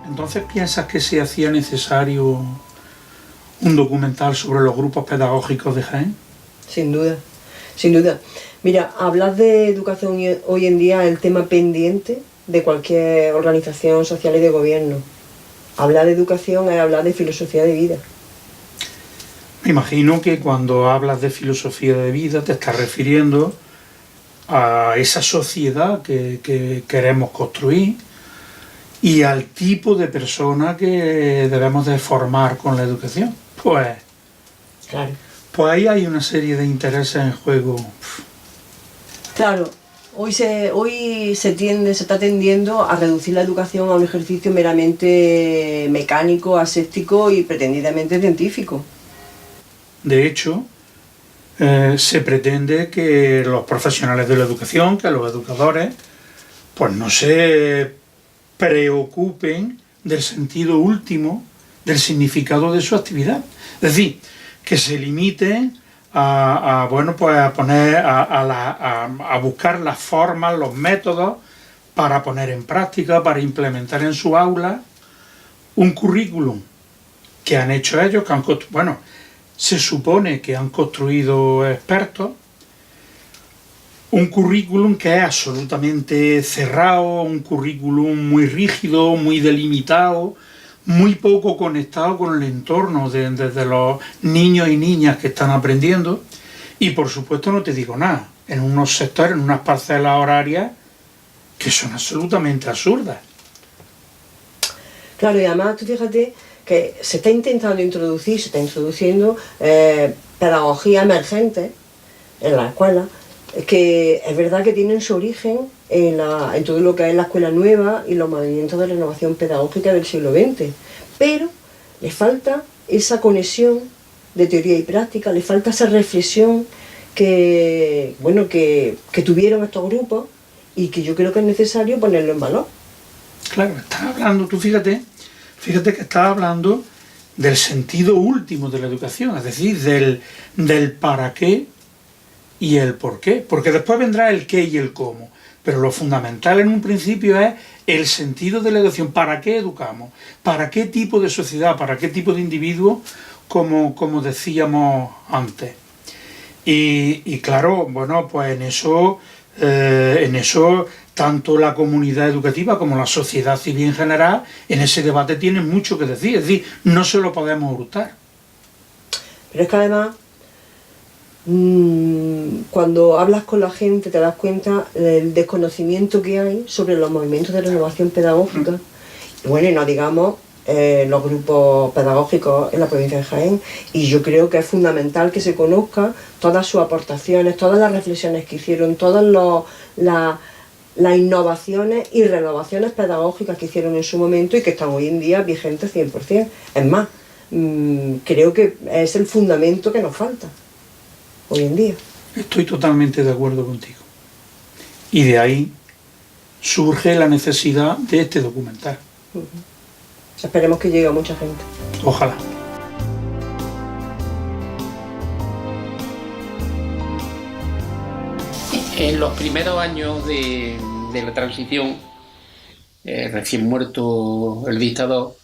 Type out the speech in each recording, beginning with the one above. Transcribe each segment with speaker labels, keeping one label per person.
Speaker 1: Entonces, ¿piensas que se hacía necesario un documental sobre los grupos pedagógicos de Jaén?
Speaker 2: Sin duda, sin duda. Mira, hablar de educación hoy en día es el tema pendiente de cualquier organización social y de gobierno. Hablar de educación es hablar de filosofía de vida.
Speaker 1: Me imagino que cuando hablas de filosofía de vida te estás refiriendo a esa sociedad que queremos construir y al tipo de persona que debemos de formar con la educación.
Speaker 2: Claro.
Speaker 1: Pues ahí hay una serie de intereses en juego.
Speaker 2: Claro, hoy se está tendiendo a reducir la educación a un ejercicio meramente mecánico, aséptico y pretendidamente científico.
Speaker 1: De hecho, se pretende que los profesionales de la educación, que los educadores, pues no se preocupen del sentido último, del significado de su actividad. Es decir, que se limiten a buscar las formas, los métodos para poner en práctica, para implementar en su aula un currículum que han hecho ellos, se supone que han construido expertos, un currículum que es absolutamente cerrado, un currículum muy rígido, muy delimitado, muy poco conectado con el entorno desde los niños y niñas que están aprendiendo. Y por supuesto no te digo nada, en unos sectores, en unas parcelas horarias que son absolutamente absurdas.
Speaker 2: Claro, y además tú fíjate que se está introduciendo pedagogía emergente en la escuela, que es verdad que tienen su origen en todo lo que es la escuela nueva y los movimientos de renovación pedagógica del siglo XX, pero le falta esa conexión de teoría y práctica, le falta esa reflexión que tuvieron estos grupos y que yo creo que es necesario ponerlo en valor.
Speaker 1: Claro, estás hablando, tú fíjate que estás hablando del sentido último de la educación, es decir, del para qué y el por qué, porque después vendrá el qué y el cómo, pero lo fundamental en un principio es el sentido de la educación. ¿Para qué educamos? ¿Para qué tipo de sociedad? ¿Para qué tipo de individuo? Como decíamos antes. Y claro, pues en eso tanto la comunidad educativa como la sociedad civil en general, en ese debate tienen mucho que decir, es decir, no se lo podemos hurtar.
Speaker 2: Pero es que además, cuando hablas con la gente te das cuenta del desconocimiento que hay sobre los movimientos de renovación pedagógica. Y bueno, y no digamos los grupos pedagógicos en la provincia de Jaén, y yo creo que es fundamental que se conozca todas sus aportaciones, todas las reflexiones que hicieron, todas las innovaciones y renovaciones pedagógicas que hicieron en su momento y que están hoy en día vigentes 100%. Es más, creo que es el fundamento que nos falta hoy en día.
Speaker 1: Estoy totalmente de acuerdo contigo. Y de ahí surge la necesidad de este documental.
Speaker 2: Esperemos que llegue a mucha gente.
Speaker 1: Ojalá.
Speaker 3: En los primeros años de la transición, recién muerto el dictador,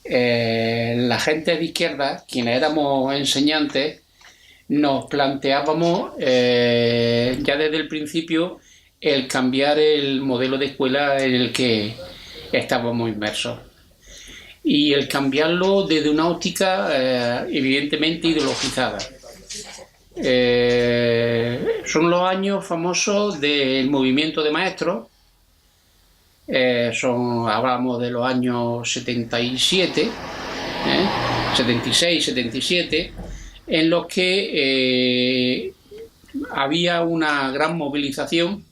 Speaker 3: la gente de izquierda, quienes éramos enseñantes, nos planteábamos ya desde el principio el cambiar el modelo de escuela en el que estábamos inmersos. Y el cambiarlo desde una óptica evidentemente ideologizada. Son los años famosos del movimiento de maestros, hablamos de los años 77, 76, 77, en los que había una gran movilización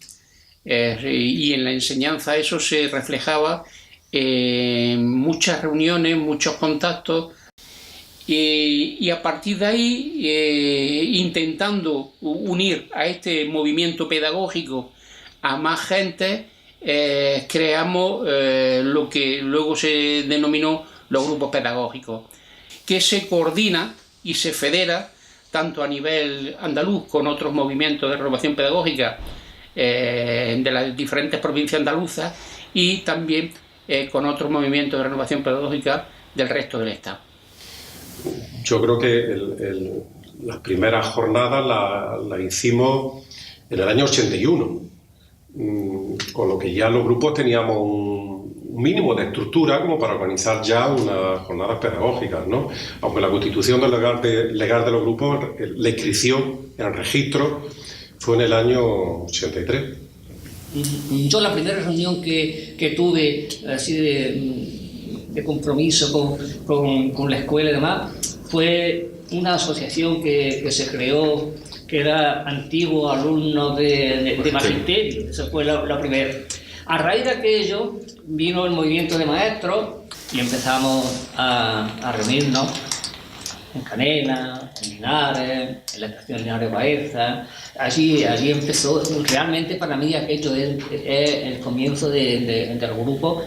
Speaker 3: y en la enseñanza eso se reflejaba en muchas reuniones, muchos contactos, y a partir de ahí intentando unir a este movimiento pedagógico a más gente, creamos lo que luego se denominó los grupos pedagógicos, que se coordina y se federa tanto a nivel andaluz con otros movimientos de renovación pedagógica de las diferentes provincias andaluzas y también con otros movimientos de renovación pedagógica del resto del Estado.
Speaker 4: Yo creo que las primeras jornadas las hicimos en el año 81, con lo que ya los grupos teníamos un mínimo de estructura como para organizar ya unas jornadas pedagógicas, ¿no? Aunque la constitución del legal de los grupos, la inscripción en el registro fue en el año 83.
Speaker 5: Yo la primera reunión que tuve así de compromiso con la escuela y demás fue una asociación que se creó, que era antiguo alumno de magisterio. Esa fue la primera. A raíz de aquello vino el movimiento de maestros y empezamos a reunirnos en Canela, en Linares, en la estación Linares Baeza. Allí empezó, realmente para mí aquello es el comienzo del grupo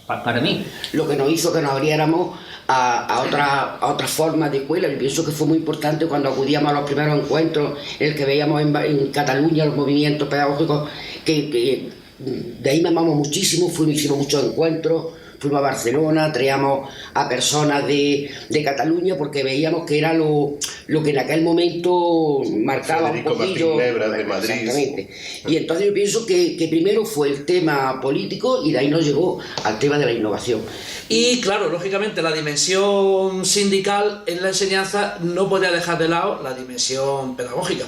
Speaker 5: para mí.
Speaker 6: Lo que nos hizo que nos abriéramos a otra forma de escuela. Yo pienso que fue muy importante cuando acudíamos a los primeros encuentros, el que veíamos en Cataluña los movimientos pedagógicos, que de ahí mamamos muchísimo, hicimos muchos encuentros. Fuimos a Barcelona, traíamos a personas de Cataluña porque veíamos que era lo que en aquel momento marcaba
Speaker 4: Federico
Speaker 6: un poquillo.
Speaker 4: Martín Nebra, de Madrid.
Speaker 6: Exactamente. Y entonces yo pienso que primero fue el tema político y de ahí nos llegó al tema de la innovación.
Speaker 7: Y claro, lógicamente la dimensión sindical en la enseñanza no podía dejar de lado la dimensión pedagógica.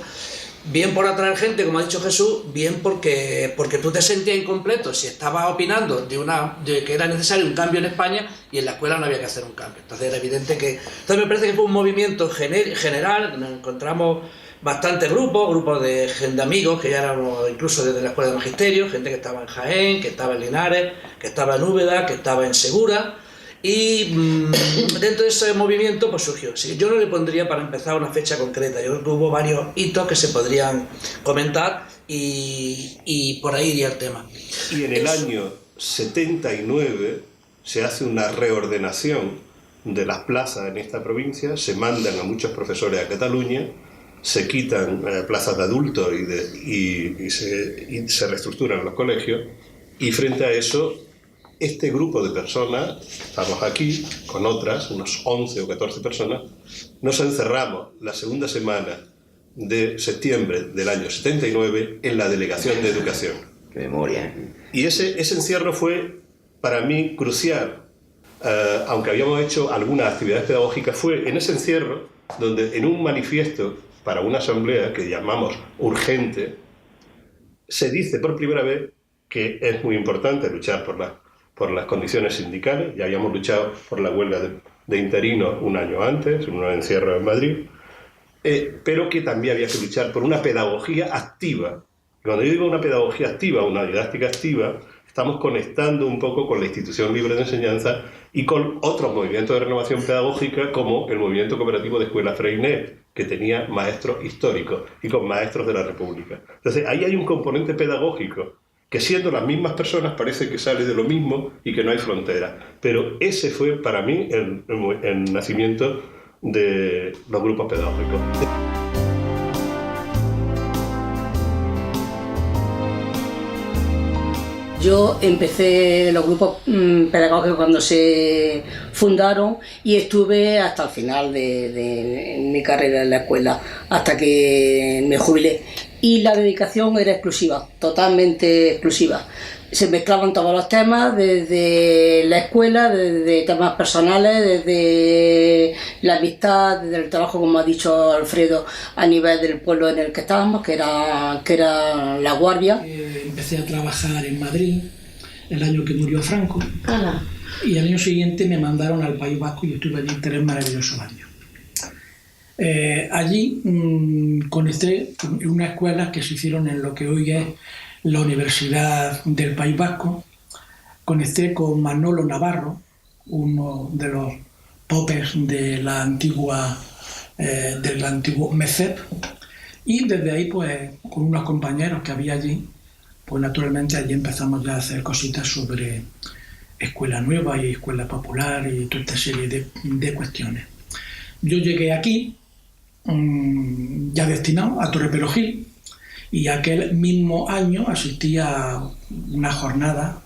Speaker 7: Bien por atraer gente, como ha dicho Jesús, bien porque tú te sentías incompleto si estabas opinando de que era necesario un cambio en España y en la escuela no había que hacer un cambio. Entonces era evidente que... Entonces me parece que fue un movimiento general, nos encontramos bastantes grupos de gente, de amigos, que ya éramos incluso desde la escuela de magisterio, gente que estaba en Jaén, que estaba en Linares, que estaba en Úbeda, que estaba en Segura. Y dentro de ese movimiento pues surgió. Así que yo no le pondría para empezar una fecha concreta. Yo creo que hubo varios hitos que se podrían comentar y por ahí iría el tema.
Speaker 4: Y en el año 79 se hace una reordenación de las plazas en esta provincia, se mandan a muchos profesores a Cataluña, se quitan plazas de adultos y se reestructuran los colegios, y frente a eso este grupo de personas, estamos aquí con otras, unos 11 o 14 personas, nos encerramos la segunda semana de septiembre del año 79 en la Delegación de Educación.
Speaker 6: ¡Qué memoria!
Speaker 4: Y ese encierro fue para mí crucial. Aunque habíamos hecho algunas actividades pedagógicas, fue en ese encierro donde en un manifiesto para una asamblea que llamamos urgente, se dice por primera vez que es muy importante luchar por las condiciones sindicales. Ya habíamos luchado por la huelga de interinos un año antes, en un encierro en Madrid, pero que también había que luchar por una pedagogía activa. Cuando yo digo una pedagogía activa, una didáctica activa, estamos conectando un poco con la institución libre de enseñanza y con otros movimientos de renovación pedagógica como el movimiento cooperativo de escuela Freinet, que tenía maestros históricos y con maestros de la República. Entonces ahí hay un componente pedagógico que siendo las mismas personas parece que sale de lo mismo y que no hay frontera. Pero ese fue para mí el nacimiento de los grupos pedagógicos.
Speaker 8: Yo empecé los grupos pedagógicos cuando se fundaron y estuve hasta el final de mi carrera en la escuela, hasta que me jubilé. Y la dedicación era exclusiva, totalmente exclusiva. Se mezclaban todos los temas, desde la escuela, desde temas personales, desde la amistad, desde el trabajo, como ha dicho Alfredo, a nivel del pueblo en el que estábamos, que era La Guardia.
Speaker 9: Empecé a trabajar en Madrid el año que murió Franco.
Speaker 8: ¡Hala!
Speaker 9: Y al año siguiente me mandaron al País Vasco y estuve allí 3 maravillosos años. Allí conecté en unas escuelas que se hicieron en lo que hoy es la Universidad del País Vasco. Conecté con Manolo Navarro, uno de los popes de la antigua, del antiguo MECEP, y desde ahí, pues, con unos compañeros que había allí, pues naturalmente allí empezamos ya a hacer cositas sobre escuela nueva y escuela popular y toda esta serie de cuestiones. Yo llegué aquí ya destinado a Torre Perogil, y aquel mismo año asistí a una jornada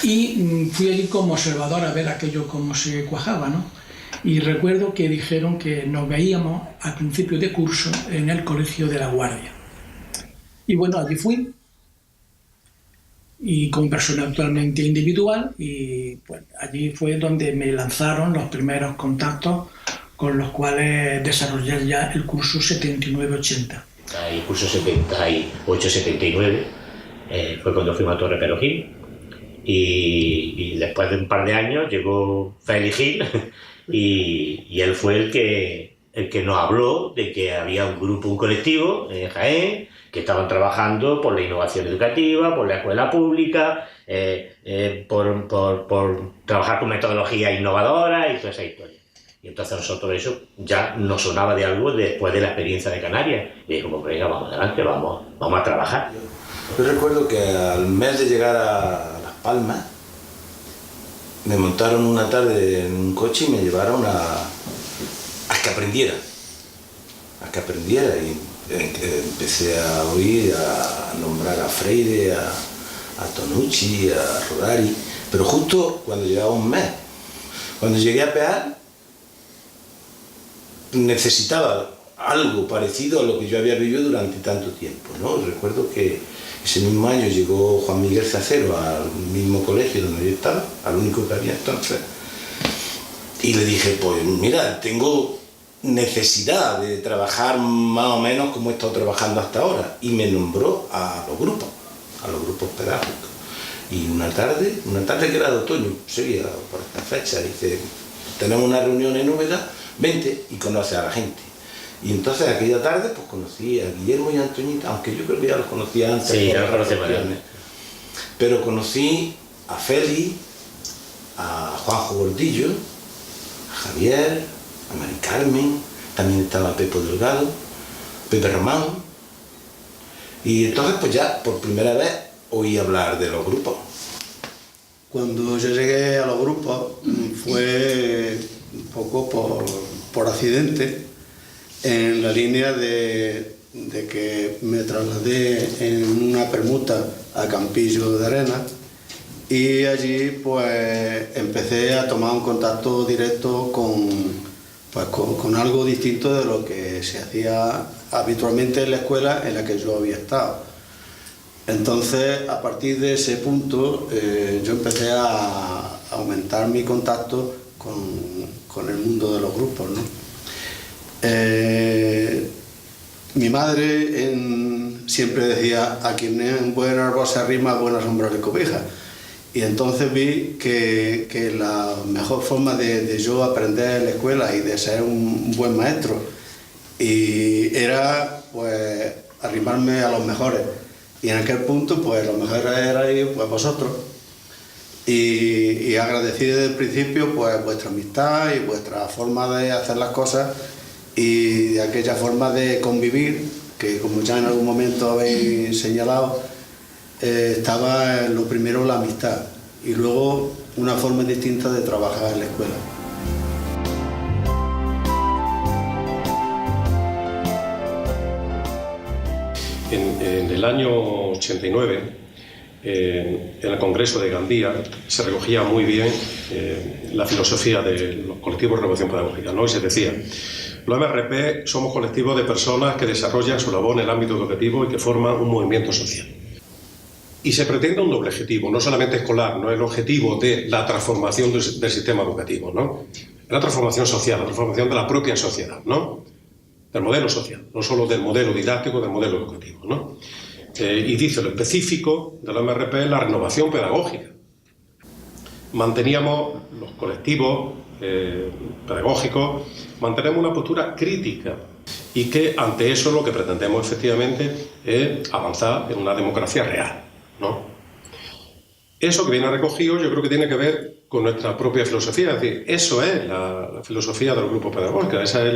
Speaker 9: y fui allí como observador a ver aquello cómo se cuajaba, ¿no? Y recuerdo que dijeron que nos veíamos al principio de curso en el Colegio de la Guardia. Y bueno, allí fui, y con personal totalmente individual, y pues allí fue donde me lanzaron los primeros contactos con los cuales desarrollé ya el curso 79-80.
Speaker 10: El curso 78-79 fue cuando fuimos a Torre Perogil, y después de un par de años llegó Félix Gil y él fue el que nos habló de que había un grupo, un colectivo en Jaén, que estaban trabajando por la innovación educativa, por la escuela pública, por trabajar con metodologías innovadoras y toda esa historia. Y entonces a nosotros eso ya nos sonaba de algo después de la experiencia de Canarias. Y dijimos, venga, vamos adelante, vamos a trabajar.
Speaker 11: Yo recuerdo que al mes de llegar a Las Palmas, me montaron una tarde en un coche y me llevaron a que aprendiera. Y empecé a oír, a nombrar a Freire, a Tonucci, a Rodari, pero justo cuando llegaba un mes. Cuando llegué a PEAL, necesitaba algo parecido a lo que yo había vivido durante tanto tiempo, ¿no? Recuerdo que ese mismo año llegó Juan Miguel Zacero al mismo colegio donde yo estaba, al único que había entonces, y le dije, pues mira, tengo necesidad de trabajar más o menos como he estado trabajando hasta ahora, y me nombró a los grupos pedagógicos. Y una tarde que era de otoño, sería por esta fecha, dice, tenemos una reunión en Úbeda, vente y conoce a la gente. Y entonces aquella tarde pues conocí a Guillermo y a Antoñita, aunque yo creo que ya los conocía antes.
Speaker 10: Sí, ya los conocemos.
Speaker 11: Pero conocí a Félix, a Juanjo Gordillo, a Javier, a Mari Carmen, también estaba Pepo Delgado, Pepe Román. Y entonces pues ya por primera vez oí hablar de los grupos.
Speaker 12: Cuando yo llegué a los grupos fue un poco por accidente, en la línea de que me trasladé en una permuta a Campillo de Arena, y allí pues empecé a tomar un contacto directo con algo distinto de lo que se hacía habitualmente en la escuela en la que yo había estado. Entonces, a partir de ese punto, yo empecé a aumentar mi contacto con el mundo de los grupos, ¿no? Mi madre siempre decía, a quien en buen árbol se arrima, buena sombra le cobija. Y entonces vi que la mejor forma de yo aprender en la escuela y de ser un buen maestro era pues arrimarme a los mejores. Y en aquel punto pues los mejores erais pues vosotros. Y agradecí desde el principio pues vuestra amistad y vuestra forma de hacer las cosas, y de aquella forma de convivir, que como ya en algún momento habéis señalado, estaba en lo primero la amistad y luego una forma distinta de trabajar en la escuela.
Speaker 13: En el año 89, en el Congreso de Gandía, se recogía muy bien la filosofía de los colectivos de renovación pedagógica, ¿no? Y se decía, los MRP somos colectivos de personas que desarrollan su labor en el ámbito educativo y que forman un movimiento social. Y se pretende un doble objetivo, no solamente escolar, no es el objetivo de la transformación del sistema educativo, ¿no? Es la transformación social, la transformación de la propia sociedad, ¿no? Del modelo social, no solo del modelo didáctico, del modelo educativo, ¿no? Y dice lo específico de la MRP, la renovación pedagógica. Manteníamos los colectivos pedagógicos, mantenemos una postura crítica, y que ante eso lo que pretendemos efectivamente es avanzar en una democracia real, ¿no? Eso que viene recogido yo creo que tiene que ver con nuestra propia filosofía, es decir, eso es la filosofía del grupo pedagógico, esa es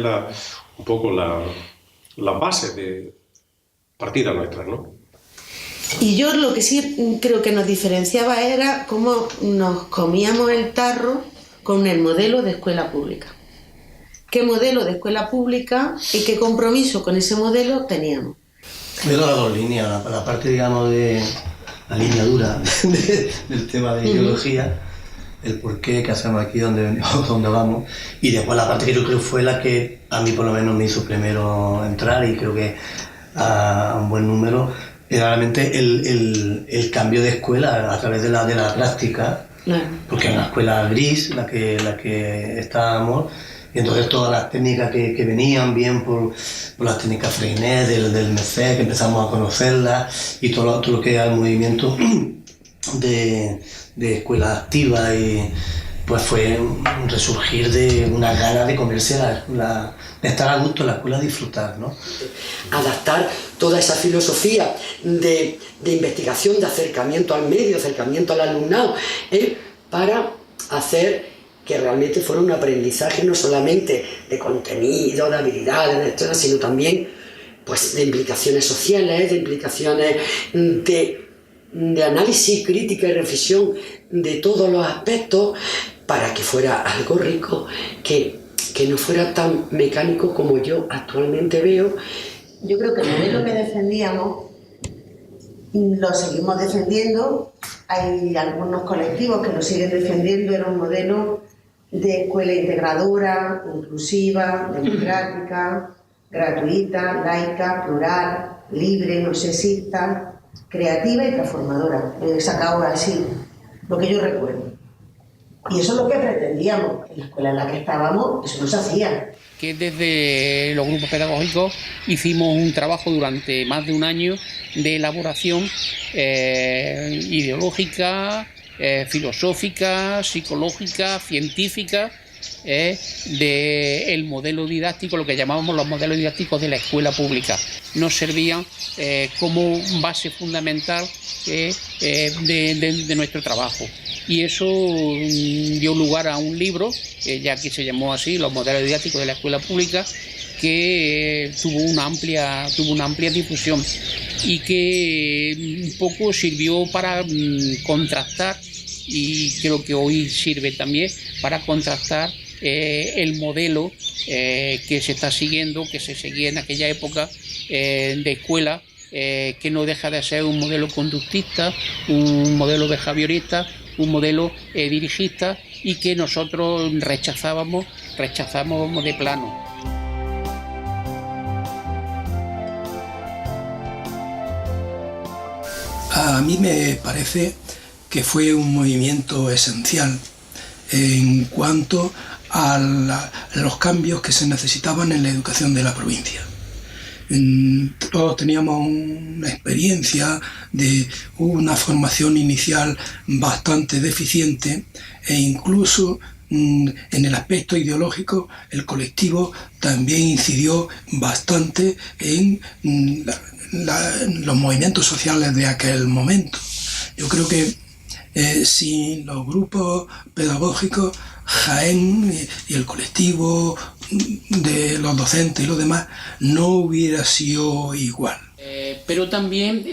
Speaker 13: un poco la base de partida nuestra, ¿no?
Speaker 14: Y yo lo que sí creo que nos diferenciaba era cómo nos comíamos el tarro con el modelo de escuela pública. ¿Qué modelo de escuela pública y qué compromiso con ese modelo teníamos?
Speaker 15: Veo las dos líneas, la parte, digamos, de la línea dura del tema de ideología, el porqué, qué hacemos aquí, dónde venimos, dónde vamos, y después la parte que yo creo fue la que a mí por lo menos me hizo primero entrar, y creo que a un buen número, era realmente el cambio de escuela a través de la práctica, porque era una escuela gris la que estábamos, y entonces todas las técnicas que venían bien por las técnicas Freinet, del MECE, que empezamos a conocerlas, y todo lo que era el movimiento de escuela activa, y pues fue un resurgir de una gana de comerse de estar a gusto en la escuela, disfrutar, ¿no?
Speaker 6: Adaptar toda esa filosofía de investigación, de acercamiento al medio, acercamiento al alumnado, para hacer que realmente fuera un aprendizaje no solamente de contenido, de habilidades, etc., sino también pues, de implicaciones sociales, de implicaciones de análisis, crítica y reflexión de todos los aspectos, para que fuera algo rico, que no fuera tan mecánico como yo actualmente veo.
Speaker 14: Yo creo que el modelo que defendíamos lo seguimos defendiendo. Hay algunos colectivos que lo siguen defendiendo. Era un modelo de escuela integradora, inclusiva, democrática, gratuita, laica, plural, libre, no sexista, creativa y transformadora. He sacado así lo que yo recuerdo. Y eso es lo que pretendíamos. En la escuela en la que estábamos, eso no se hacía.
Speaker 3: Que desde los grupos pedagógicos hicimos un trabajo durante más de un año de elaboración ideológica, filosófica, psicológica, científica, del modelo didáctico, lo que llamábamos los modelos didácticos de la escuela pública. Nos servían como base fundamental de nuestro trabajo. Y eso dio lugar a un libro, ya que se llamó así, Los modelos didácticos de la escuela pública, que tuvo una amplia difusión y que un poco sirvió para contrastar, y creo que hoy sirve también para contrastar el modelo que se está siguiendo, que se seguía en aquella época de escuela, que no deja de ser un modelo conductista, un modelo behaviorista, un modelo dirigista, y que nosotros rechazamos de plano.
Speaker 16: A mí me parece que fue un movimiento esencial en cuanto a los cambios que se necesitaban en la educación de la provincia. Todos teníamos una experiencia de una formación inicial bastante deficiente, e incluso en el aspecto ideológico el colectivo también incidió bastante en los movimientos sociales de aquel momento. Yo creo que sin los grupos pedagógicos, Jaén y el colectivo de los docentes y los demás no hubiera sido igual.
Speaker 3: Pero también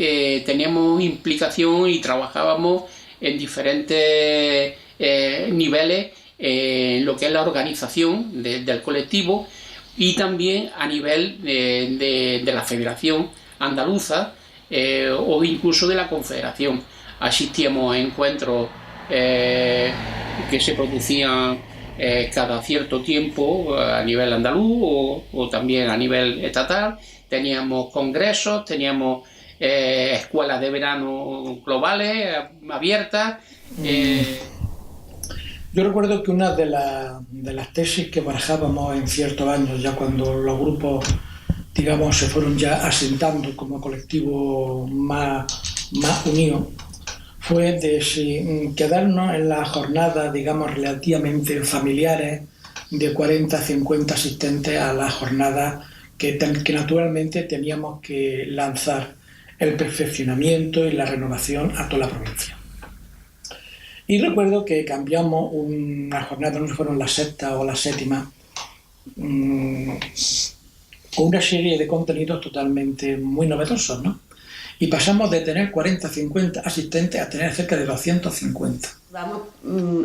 Speaker 3: teníamos implicación y trabajábamos en diferentes niveles en lo que es la organización del colectivo, y también a nivel de la Federación Andaluza o incluso de la Confederación. Asistíamos a encuentros que se producían cada cierto tiempo a nivel andaluz o también a nivel estatal. Teníamos congresos, teníamos escuelas de verano globales, abiertas.
Speaker 9: Yo recuerdo que una de las tesis que barajábamos en ciertos años, ya cuando los grupos, digamos, se fueron ya asentando como colectivo más unidos, fue de si quedarnos en las jornadas, digamos, relativamente familiares, de 40 a 50 asistentes, a las jornadas que naturalmente teníamos que lanzar el perfeccionamiento y la renovación a toda la provincia. Y recuerdo que cambiamos una jornada, no sé si fueron la sexta o la séptima, con una serie de contenidos totalmente muy novedosos, ¿no? y pasamos de tener 40, 50 asistentes a tener cerca de 250.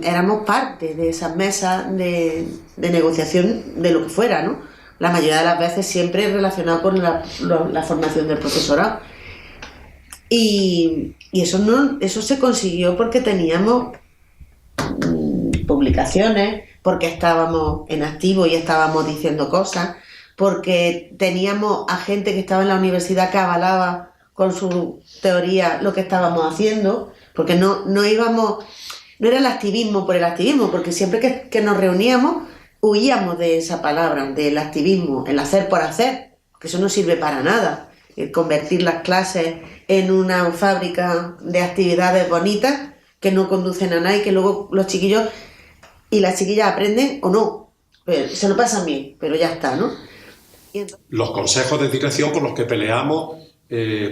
Speaker 14: Éramos parte de esas mesas de negociación de lo que fuera, ¿no? La mayoría de las veces siempre relacionado con la formación del profesorado. Y eso se consiguió porque teníamos publicaciones, porque estábamos en activo y estábamos diciendo cosas, porque teníamos a gente que estaba en la universidad que avalaba con su teoría lo que estábamos haciendo, porque no era el activismo por el activismo, porque siempre que nos reuníamos huíamos de esa palabra, del activismo, el hacer por hacer, que eso no sirve para nada, el convertir las clases en una fábrica de actividades bonitas que no conducen a nada y que luego los chiquillos y las chiquillas aprenden o no, se lo pasan bien, pero ya está, ¿no?
Speaker 13: Los consejos de dirección por los que peleamos,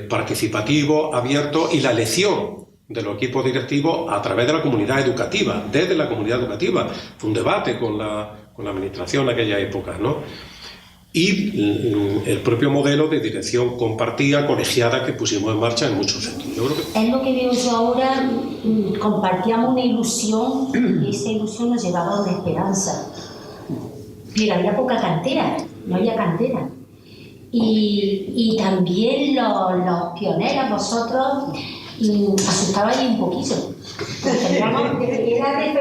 Speaker 13: participativo, abierto, y la elección de los equipos directivos a través de la comunidad educativa, desde la comunidad educativa. Fue un debate con la administración en aquella época, ¿no? Y el propio modelo de dirección compartida, colegiada, que pusimos en marcha en muchos sentidos. Yo creo que...
Speaker 17: Es lo que veo yo ahora, compartíamos una ilusión y esa ilusión nos llevaba a una esperanza. Pero había poca cantera, no había cantera. Y también los pioneros, vosotros, asustabais un poquito. Erais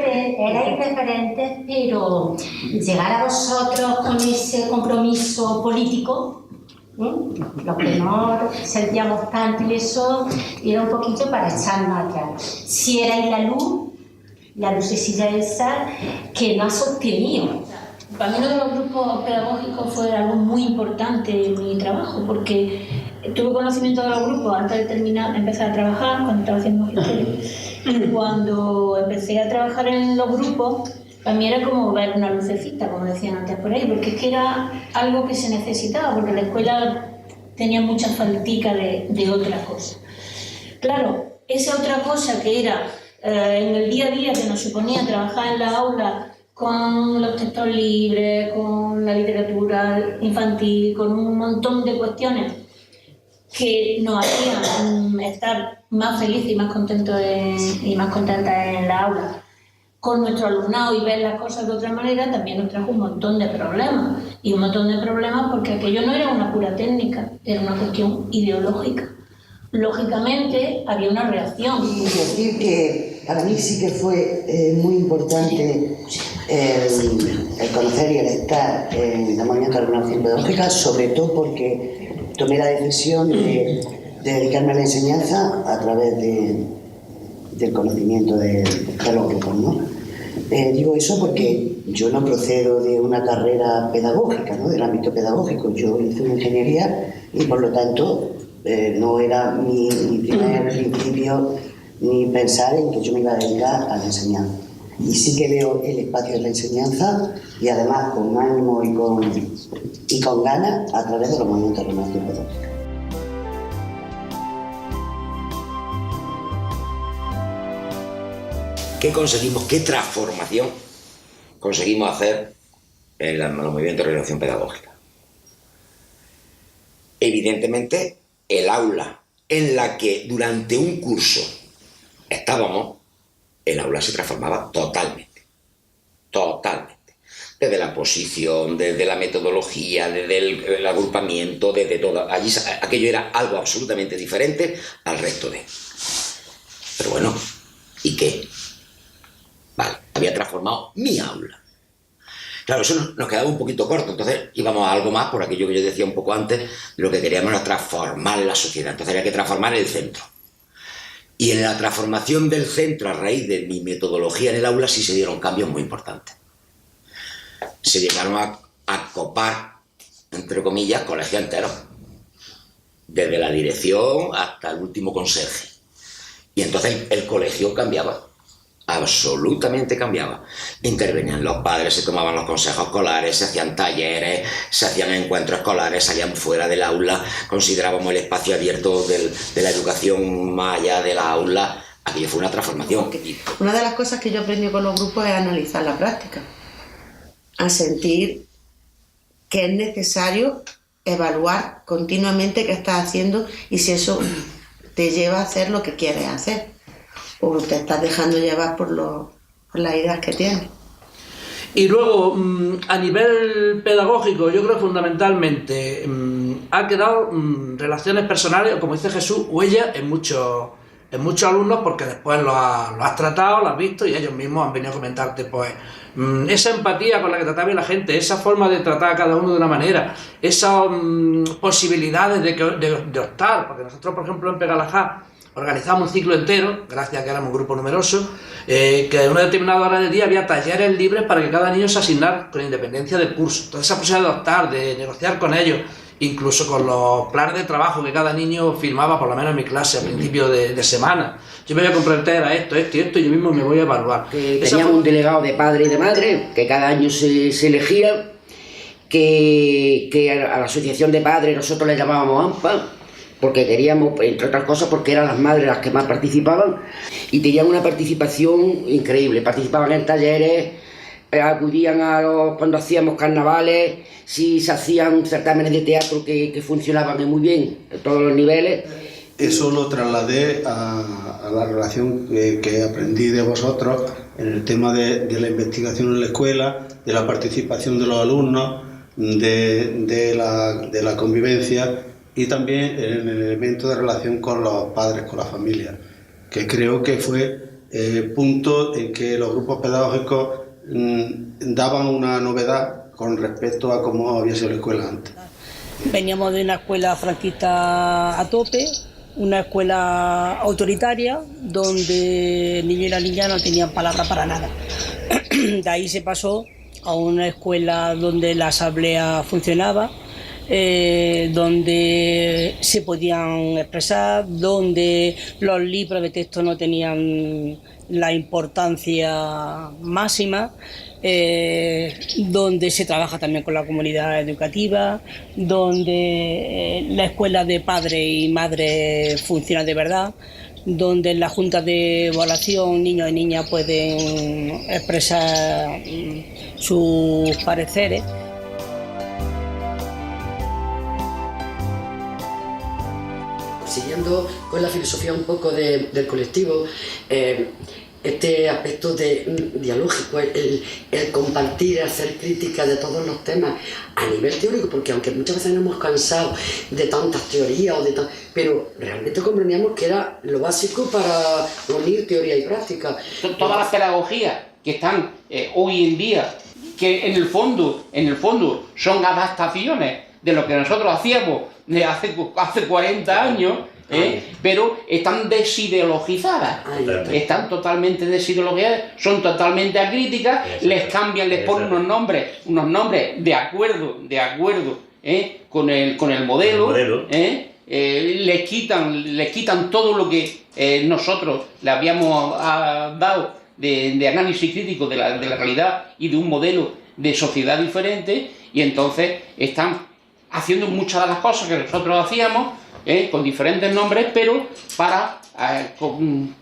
Speaker 17: referentes, pero llegar a vosotros con ese compromiso político, los que no sentíamos tanto, y eso era un poquito para echarnos atrás. Si erais la lucecilla esa que nos ha sostenido.
Speaker 18: Para mí uno de los grupos pedagógicos fue algo muy importante en mi trabajo, porque tuve conocimiento de los grupos antes de empezar a trabajar, cuando estaba haciendo magisterio. Cuando empecé a trabajar en los grupos, para mí era como ver una lucecita, como decían antes por ahí, porque es que era algo que se necesitaba, porque la escuela tenía mucha faltica de otras cosas. Claro, esa otra cosa que era en el día a día que nos suponía trabajar en la aula con los textos libres, con la literatura infantil, con un montón de cuestiones que nos hacían estar más felices y más contentos y más contentas en la aula con nuestro alumnado y ver las cosas de otra manera, también nos trajo un montón de problemas. Y un montón de problemas porque aquello no era una pura técnica, era una cuestión ideológica. Lógicamente había una reacción.
Speaker 19: Y decir que para mí sí que fue muy importante el conocer y el estar en el movimiento de renovación pedagógica, sobre todo porque tomé la decisión de dedicarme a la enseñanza a través del conocimiento de los grupos, ¿no? Digo eso porque yo no procedo de una carrera pedagógica, ¿no? Del ámbito pedagógico. Yo hice una ingeniería y por lo tanto no era mi primer principio ni pensar en que yo me iba a dedicar a la enseñanza. Y sí que veo el espacio de la enseñanza y además con ánimo y con ganas a través de los movimientos de renovación pedagógica.
Speaker 20: ¿Qué conseguimos? ¿Qué transformación conseguimos hacer en los movimientos de renovación pedagógica? Evidentemente, el aula en la que durante un curso estábamos, el aula se transformaba totalmente. Desde la posición, desde la metodología, desde el agrupamiento, desde todo. Allí, aquello era algo absolutamente diferente al resto de. Pero bueno, ¿y qué? Vale, había transformado mi aula. Claro, eso nos quedaba un poquito corto, entonces íbamos a algo más por aquello que yo decía un poco antes, lo que queríamos era transformar la sociedad, entonces había que transformar el centro. Y en la transformación del centro a raíz de mi metodología en el aula sí se dieron cambios muy importantes. Se llegaron a copar, entre comillas, colegios enteros, desde la dirección hasta el último conserje. Y entonces el colegio cambiaba. Absolutamente cambiaba. Intervenían los padres, se tomaban los consejos escolares, se hacían talleres, se hacían encuentros escolares, salían fuera del aula, considerábamos el espacio abierto de la educación más allá de la aula. Aquello fue una transformación.
Speaker 14: Una de las cosas que yo aprendí con los grupos es analizar la práctica, a sentir que es necesario evaluar continuamente qué estás haciendo y si eso te lleva a hacer lo que quieres hacer, o te estás dejando llevar por las ideas que tienes.
Speaker 7: Y luego, a nivel pedagógico, yo creo que fundamentalmente ha quedado relaciones personales, o como dice Jesús, huellas en muchos alumnos, porque después lo has tratado, lo has visto y ellos mismos han venido a comentarte, pues, esa empatía con la que trataba la gente, esa forma de tratar a cada uno de una manera, esas posibilidades de optar, porque nosotros, por ejemplo, en Pegalajá organizamos un ciclo entero, gracias a que éramos un grupo numeroso, que en una determinada hora del día había talleres libres para que cada niño se asignara con independencia del curso. Toda esa posibilidad de optar, de negociar con ellos, incluso con los planes de trabajo que cada niño firmaba, por lo menos en mi clase, a principio de semana. Yo me voy a comprometer a esto y esto, y yo mismo me voy a evaluar.
Speaker 6: Teníamos un delegado de padre y de madre, que cada año se elegía, que a la asociación de padres nosotros le llamábamos AMPA, porque queríamos, entre otras cosas, porque eran las madres las que más participaban, y tenían una participación increíble. Participaban en talleres, acudían cuando hacíamos carnavales, si se hacían certámenes de teatro que funcionaban muy bien a todos los niveles.
Speaker 12: Eso lo trasladé a la relación que aprendí de vosotros en el tema de la investigación en la escuela, de la participación de los alumnos, de la convivencia, y también en el elemento de relación con los padres, con la familia, que creo que fue punto en que los grupos pedagógicos daban una novedad con respecto a cómo había sido la escuela antes.
Speaker 8: Veníamos de una escuela franquista a tope, una escuela autoritaria, donde el niño y la niña no tenían palabra para nada. De ahí se pasó a una escuela donde la asamblea funcionaba, donde se podían expresar, donde los libros de texto no tenían la importancia máxima, donde se trabaja también con la comunidad educativa, donde la escuela de padre y madre funciona de verdad, donde en la junta de evaluación niños y niñas pueden expresar sus pareceres.
Speaker 6: Siguiendo con la filosofía un poco del colectivo, este aspecto dialógico, el compartir, hacer crítica de todos los temas a nivel teórico, porque aunque muchas veces nos hemos cansado de tantas teorías, pero realmente comprendíamos que era lo básico para unir teoría y práctica.
Speaker 3: Todas las pedagogías que están hoy en día, que en el fondo son adaptaciones de lo que nosotros hacíamos hace 40 años, pero están desideologizadas, están totalmente desideologizadas, son totalmente acríticas, les cambian, les ponen unos nombres de acuerdo con el modelo, les quitan todo lo que nosotros le habíamos dado de análisis crítico de la realidad y de un modelo de sociedad diferente, y entonces están haciendo muchas de las cosas que nosotros hacíamos, con diferentes nombres, pero para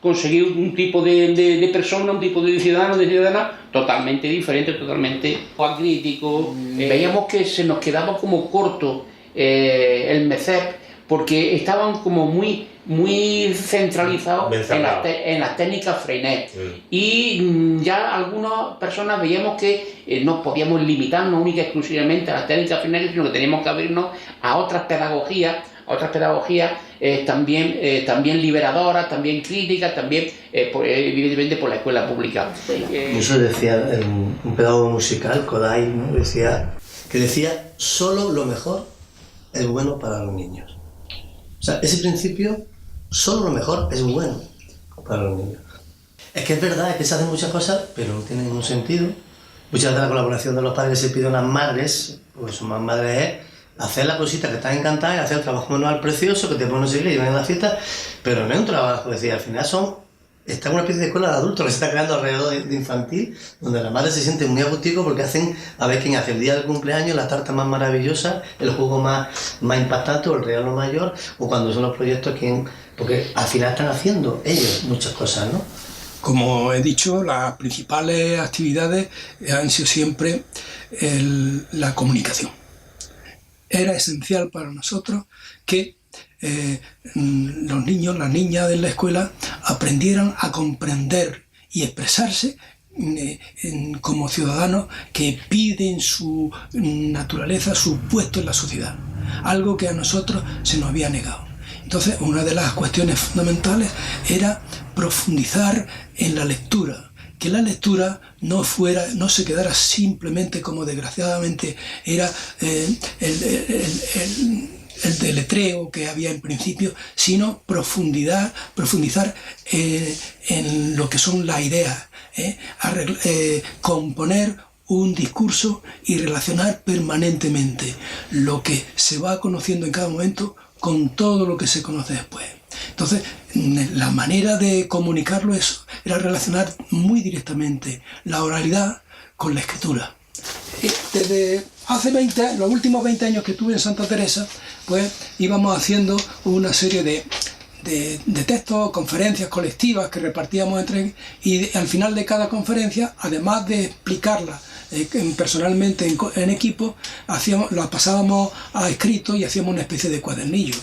Speaker 3: conseguir un tipo de persona, un tipo de ciudadano, de ciudadana totalmente diferente, totalmente acrítico. Veíamos que se nos quedaba como corto el MECEP, porque estaban como muy centralizados en las técnicas Freinet. Y ya algunas personas veíamos que no podíamos limitarnos única y exclusivamente a las técnicas Freinet, sino que teníamos que abrirnos a otras pedagogías también liberadoras, también críticas, también evidentemente por la escuela pública.
Speaker 15: Eso decía un pedagogo musical, Kodai, ¿no? decía solo lo mejor es bueno para los niños. O sea, ese principio, solo lo mejor es bueno para los niños. Es que es verdad, es que se hacen muchas cosas, pero no tienen ningún sentido. Muchas veces la colaboración de los padres se pide a las madres, pues son más madres, es hacer la cosita que están encantadas, hacer el trabajo manual precioso que te ponen a seguir y van a la fiesta, pero no es un trabajo, es decir, al final está en una especie de escuela de adultos que se está creando alrededor de infantil, donde la madre se siente muy agustico porque hacen a ver quién hace el día del cumpleaños, la tarta más maravillosa, el juego más impactante, o el regalo mayor, o cuando son los proyectos, porque al final están haciendo ellos muchas cosas, ¿no?
Speaker 16: Como he dicho, las principales actividades han sido siempre la comunicación. Era esencial para nosotros que los niños, las niñas de la escuela aprendieran a comprender y expresarse como ciudadanos que piden su naturaleza, su puesto en la sociedad, algo que a nosotros se nos había negado. Entonces, una de las cuestiones fundamentales era profundizar en la lectura, que la lectura no se quedara simplemente como desgraciadamente era el deletreo que había en principio, sino profundizar en lo que son las ideas, componer un discurso y relacionar permanentemente lo que se va conociendo en cada momento con todo lo que se conoce después. Entonces, la manera de comunicarlo eso era relacionar muy directamente la oralidad con la escritura. Desde hace los últimos 20 años que estuve en Santa Teresa, pues íbamos haciendo una serie de textos, conferencias colectivas que repartíamos entre, y al final de cada conferencia, además de explicarla personalmente en equipo, la pasábamos a escrito y hacíamos una especie de cuadernillo.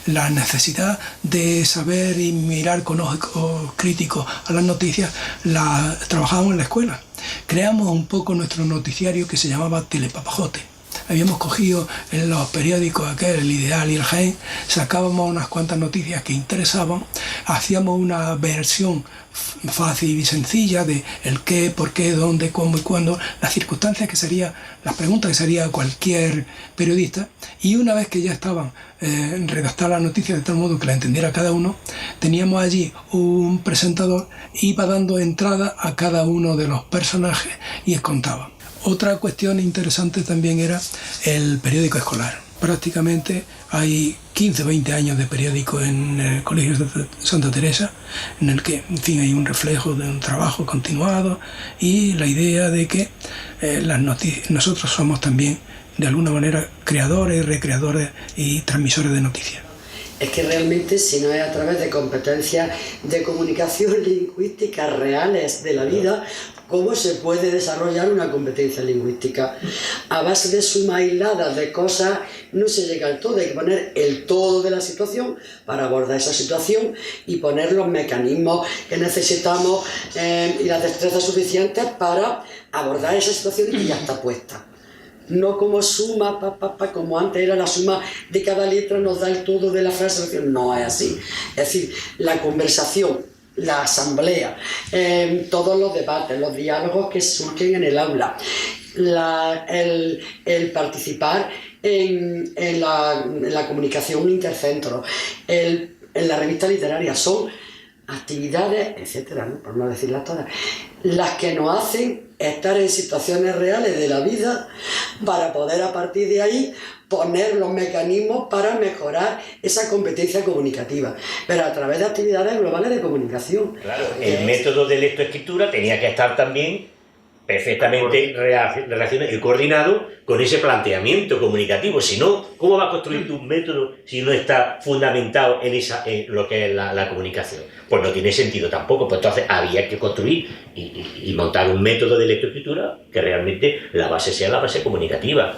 Speaker 16: La necesidad de saber y mirar con ojos críticos a las noticias la trabajábamos en la escuela. Creamos un poco nuestro noticiario que se llamaba Telepapajote. Habíamos cogido en los periódicos aquel, El Ideal y El Jaén, sacábamos unas cuantas noticias que interesaban, hacíamos una versión fácil y sencilla de el qué, por qué, dónde, cómo y cuándo, las circunstancias que sería, las preguntas que sería cualquier periodista, y una vez que ya estaban redactadas las noticias de tal modo que la entendiera cada uno, teníamos allí un presentador, iba dando entrada a cada uno de los personajes y contaba. Otra cuestión interesante también era el periódico escolar. Prácticamente hay 15 o 20 años de periódico en el Colegio de Santa Teresa, en el que, en fin, hay un reflejo de un trabajo continuado y la idea de que nosotros somos también, de alguna manera, creadores, recreadores y transmisores de noticias.
Speaker 6: Es que realmente, si no es a través de competencias de comunicación lingüística reales de la vida, ¿cómo se puede desarrollar una competencia lingüística? A base de suma aislada de cosas no se llega al todo, hay que poner el todo de la situación para abordar esa situación y poner los mecanismos que necesitamos y las destrezas suficientes para abordar esa situación que ya está puesta. No como suma, como antes era la suma de cada letra nos da el todo de la frase, no es así. Es decir, la conversación, la asamblea, todos los debates, los diálogos que surgen en el aula, el participar en la comunicación intercentro, en la revista literaria, son actividades, etcétera, ¿no? Por no decirlas todas, las que nos hacen estar en situaciones reales de la vida para poder a partir de ahí poner los mecanismos para mejorar esa competencia comunicativa, pero a través de actividades globales de comunicación.
Speaker 10: Claro, el método de lectoescritura tenía que estar también perfectamente relacionado y coordinado con ese planteamiento comunicativo. Si no, ¿cómo va a construir un método si no está fundamentado en lo que es la comunicación? Pues no tiene sentido tampoco. Pues entonces había que construir y montar un método de lectoescritura que realmente la base sea la base comunicativa.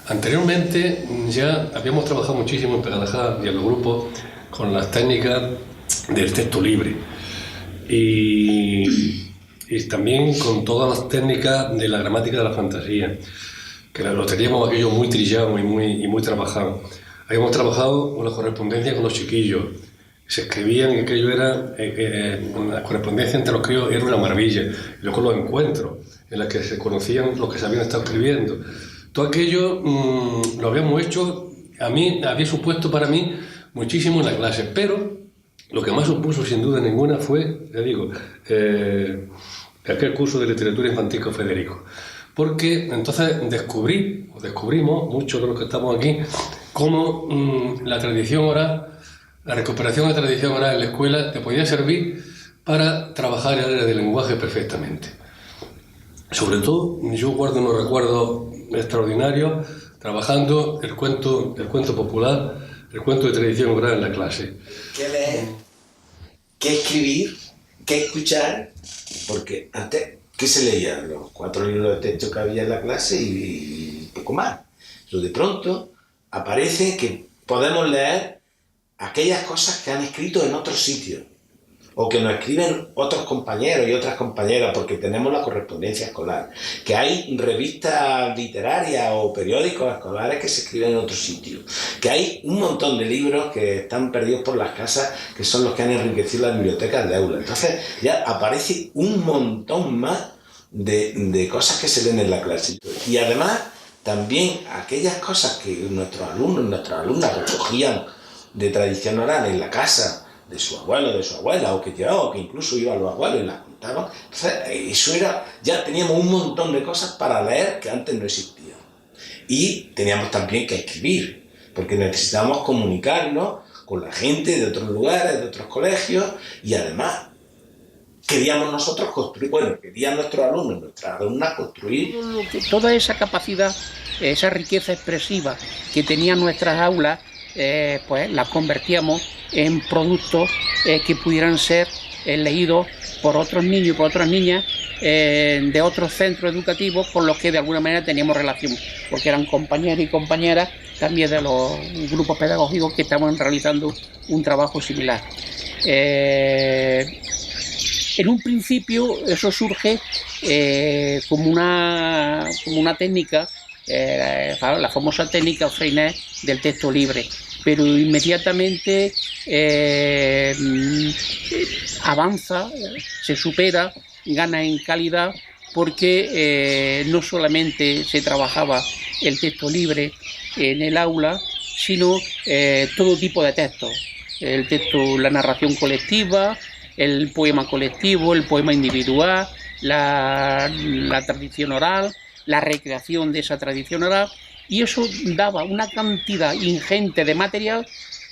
Speaker 13: Anteriormente ya habíamos trabajado muchísimo en Pedagogía y en los grupos con las técnicas del texto libre y también con todas las técnicas de la gramática de la fantasía, que lo teníamos aquello muy trillado y muy trabajado. Habíamos trabajado con la correspondencia con los chiquillos, se escribían y aquello era, la correspondencia entre los críos era una maravilla, y luego los encuentros en los que se conocían los que se habían estado escribiendo. Todo aquello lo habíamos hecho, a mí había supuesto para mí muchísimo en la clase, pero lo que más supuso sin duda ninguna fue, ya digo, aquel curso de literatura infantil con Federico, porque entonces descubrimos, muchos de los que estamos aquí, cómo la tradición oral, la recuperación de la tradición oral en la escuela te podía servir para trabajar el área del lenguaje perfectamente. Sobre todo, yo guardo unos recuerdos extraordinarios trabajando el cuento popular, el cuento de tradición oral en la clase.
Speaker 11: ¿Qué leer? ¿Qué escribir? ¿Qué escuchar? Porque antes, ¿qué se leía? Los 4 libros de texto que había en la clase y poco más. Pero de pronto aparece que podemos leer aquellas cosas que han escrito en otros sitios, o que nos escriben otros compañeros y otras compañeras, porque tenemos la correspondencia escolar, que hay revistas literarias o periódicos escolares que se escriben en otros sitios, que hay un montón de libros que están perdidos por las casas, que son los que han enriquecido las bibliotecas de aula. Entonces ya aparece un montón más de cosas que se leen en la clase. Y además también aquellas cosas que nuestros alumnos y nuestras alumnas recogían de tradición oral en la casa, de su abuelo, de su abuela, o que incluso iban los abuelos y las contaban. Entonces, eso era, ya teníamos un montón de cosas para leer que antes no existían. Y teníamos también que escribir, porque necesitábamos comunicarnos con la gente de otros lugares, de otros colegios, y además queríamos nosotros construir, querían nuestros alumnos, nuestras alumnas construir.
Speaker 3: Toda esa capacidad, esa riqueza expresiva que tenían nuestras aulas, pues las convertíamos en productos que pudieran ser leídos por otros niños y por otras niñas de otros centros educativos con los que de alguna manera teníamos relación, porque eran compañeros y compañeras también de los grupos pedagógicos que estaban realizando un trabajo similar. En un principio eso surge como una técnica, la famosa técnica Freinet del texto libre, pero inmediatamente avanza, se supera, gana en calidad, porque no solamente se trabajaba el texto libre en el aula, sino todo tipo de textos. El texto, la narración colectiva, el poema colectivo, el poema individual, la tradición oral, la recreación de esa tradición oral, y eso daba una cantidad ingente de material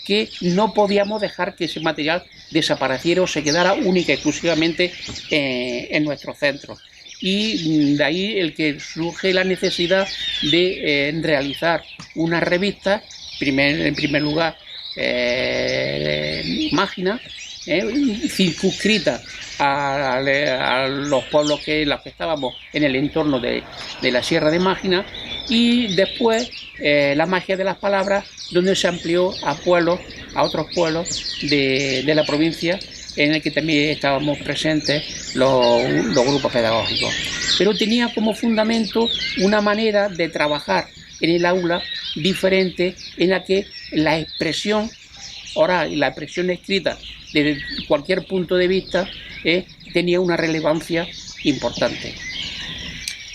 Speaker 3: que no podíamos dejar que ese material desapareciera o se quedara única y exclusivamente en nuestros centros. Y de ahí el que surge la necesidad de realizar una revista, en primer lugar, Mágina, circunscrita a los pueblos los que estábamos en el entorno de la Sierra de Mágina, y después La magia de las palabras, donde se amplió a otros pueblos de la provincia, en el que también estábamos presentes los grupos pedagógicos. Pero tenía como fundamento una manera de trabajar en el aula diferente, en la que la expresión oral y la expresión escrita desde cualquier punto de vista tenía una relevancia importante.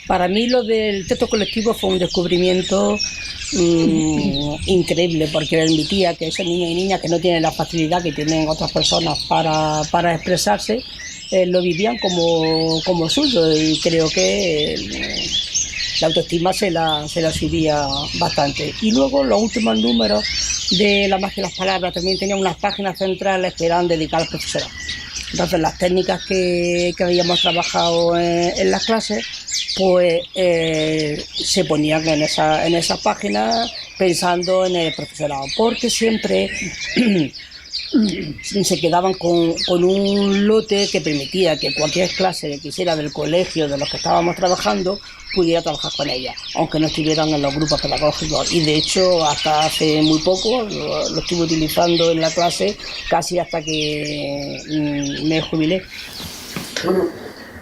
Speaker 8: Para mí lo del texto colectivo fue un descubrimiento increíble, porque permitía que esos niños y niñas que no tienen la facilidad que tienen otras personas para expresarse, lo vivían como suyo, y creo que la autoestima se la subía bastante. Y luego los últimos números de La magia de las palabras también tenían unas páginas centrales que eran dedicadas al profesorado. Entonces las técnicas que habíamos trabajado en las clases, pues se ponían en esas páginas pensando en el profesorado, porque siempre se quedaban con un lote que permitía que cualquier clase que quisiera del colegio de los que estábamos trabajando pudiera trabajar con ella, aunque no estuvieran en los grupos pedagógicos. Y de hecho hasta hace muy poco lo estuve utilizando en la clase casi hasta que me jubilé.
Speaker 19: Bueno,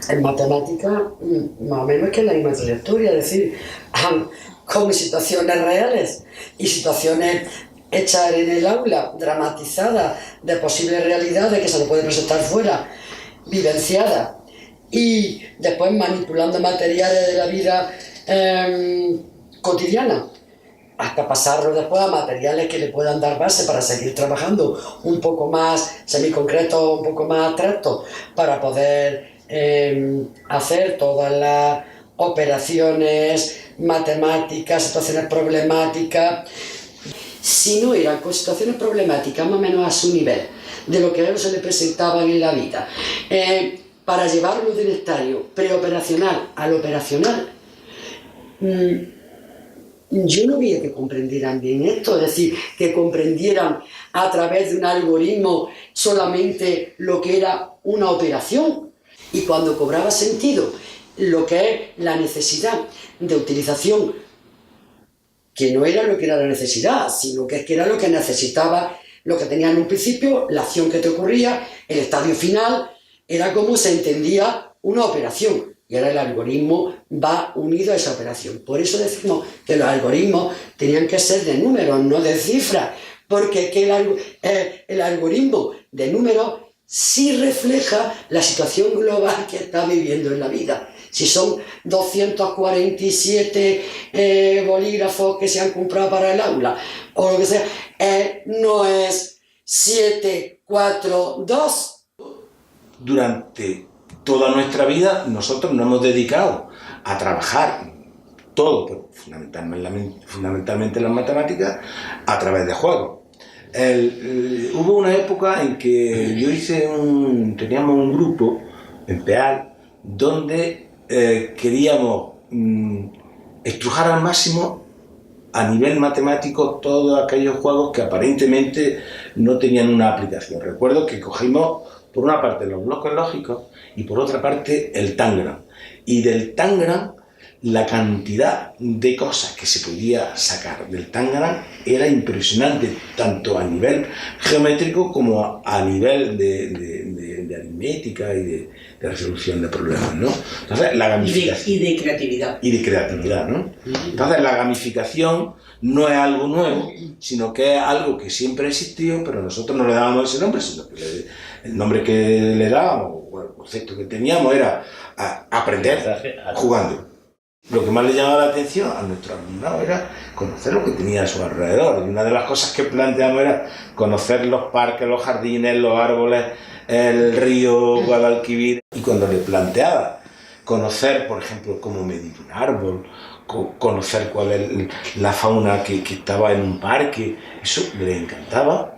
Speaker 19: en matemática más o menos es que es la misma trayectoria, es decir, con situaciones reales y situaciones hechas en el aula, dramatizadas, de posibles realidades que se le puede presentar fuera, vivenciadas, y después manipulando materiales de la vida cotidiana, hasta pasarlo después a materiales que le puedan dar base para seguir trabajando un poco más semiconcretos, un poco más abstractos, para poder hacer todas las operaciones matemáticas, situaciones problemáticas. Si no eran con situaciones problemáticas más o menos a su nivel de lo que a ellos se les presentaban en la vida, para llevarlo del estadio preoperacional al operacional, yo no veía que comprendieran bien esto, es decir, que comprendieran a través de un algoritmo solamente lo que era una operación, y cuando cobraba sentido lo que es la necesidad de utilización, que no era lo que era la necesidad, sino que era lo que necesitaba
Speaker 21: lo que tenía en un principio, la acción que te ocurría, el estadio final, era como se entendía una operación. Y ahora el algoritmo va unido a esa operación. Por eso decimos que los algoritmos tenían que ser de números, no de cifras, porque que el algoritmo de números sí refleja la situación global que está viviendo en la vida. Si son 247 bolígrafos que se han comprado para el aula, o lo que sea, no es 7, 4, 2.
Speaker 11: Durante toda nuestra vida nosotros nos hemos dedicado a trabajar todo, pero fundamentalmente las matemáticas, a través de juegos. Hubo una época en que yo teníamos un grupo en Peal donde queríamos estrujar al máximo a nivel matemático todos aquellos juegos que aparentemente no tenían una aplicación. Recuerdo que cogimos por una parte los bloques lógicos y por otra parte el Tangram. Y del Tangram, la cantidad de cosas que se podía sacar del Tangram era impresionante, tanto a nivel geométrico como a nivel de aritmética y de resolución de problemas, ¿no? Entonces, la gamificación.
Speaker 8: Y de creatividad.
Speaker 11: Y de creatividad, ¿no? Entonces, la gamificación no es algo nuevo, sino que es algo que siempre ha existido, pero nosotros no le dábamos ese nombre, sino que el nombre que le dábamos, o el concepto que teníamos era aprender jugando. Lo que más le llamaba la atención a nuestro alumnado era conocer lo que tenía a su alrededor. Y una de las cosas que planteamos era conocer los parques, los jardines, los árboles, el río Guadalquivir. Y cuando le planteaba conocer, por ejemplo, cómo medir un árbol, conocer cuál es la fauna que estaba en un parque, eso le encantaba.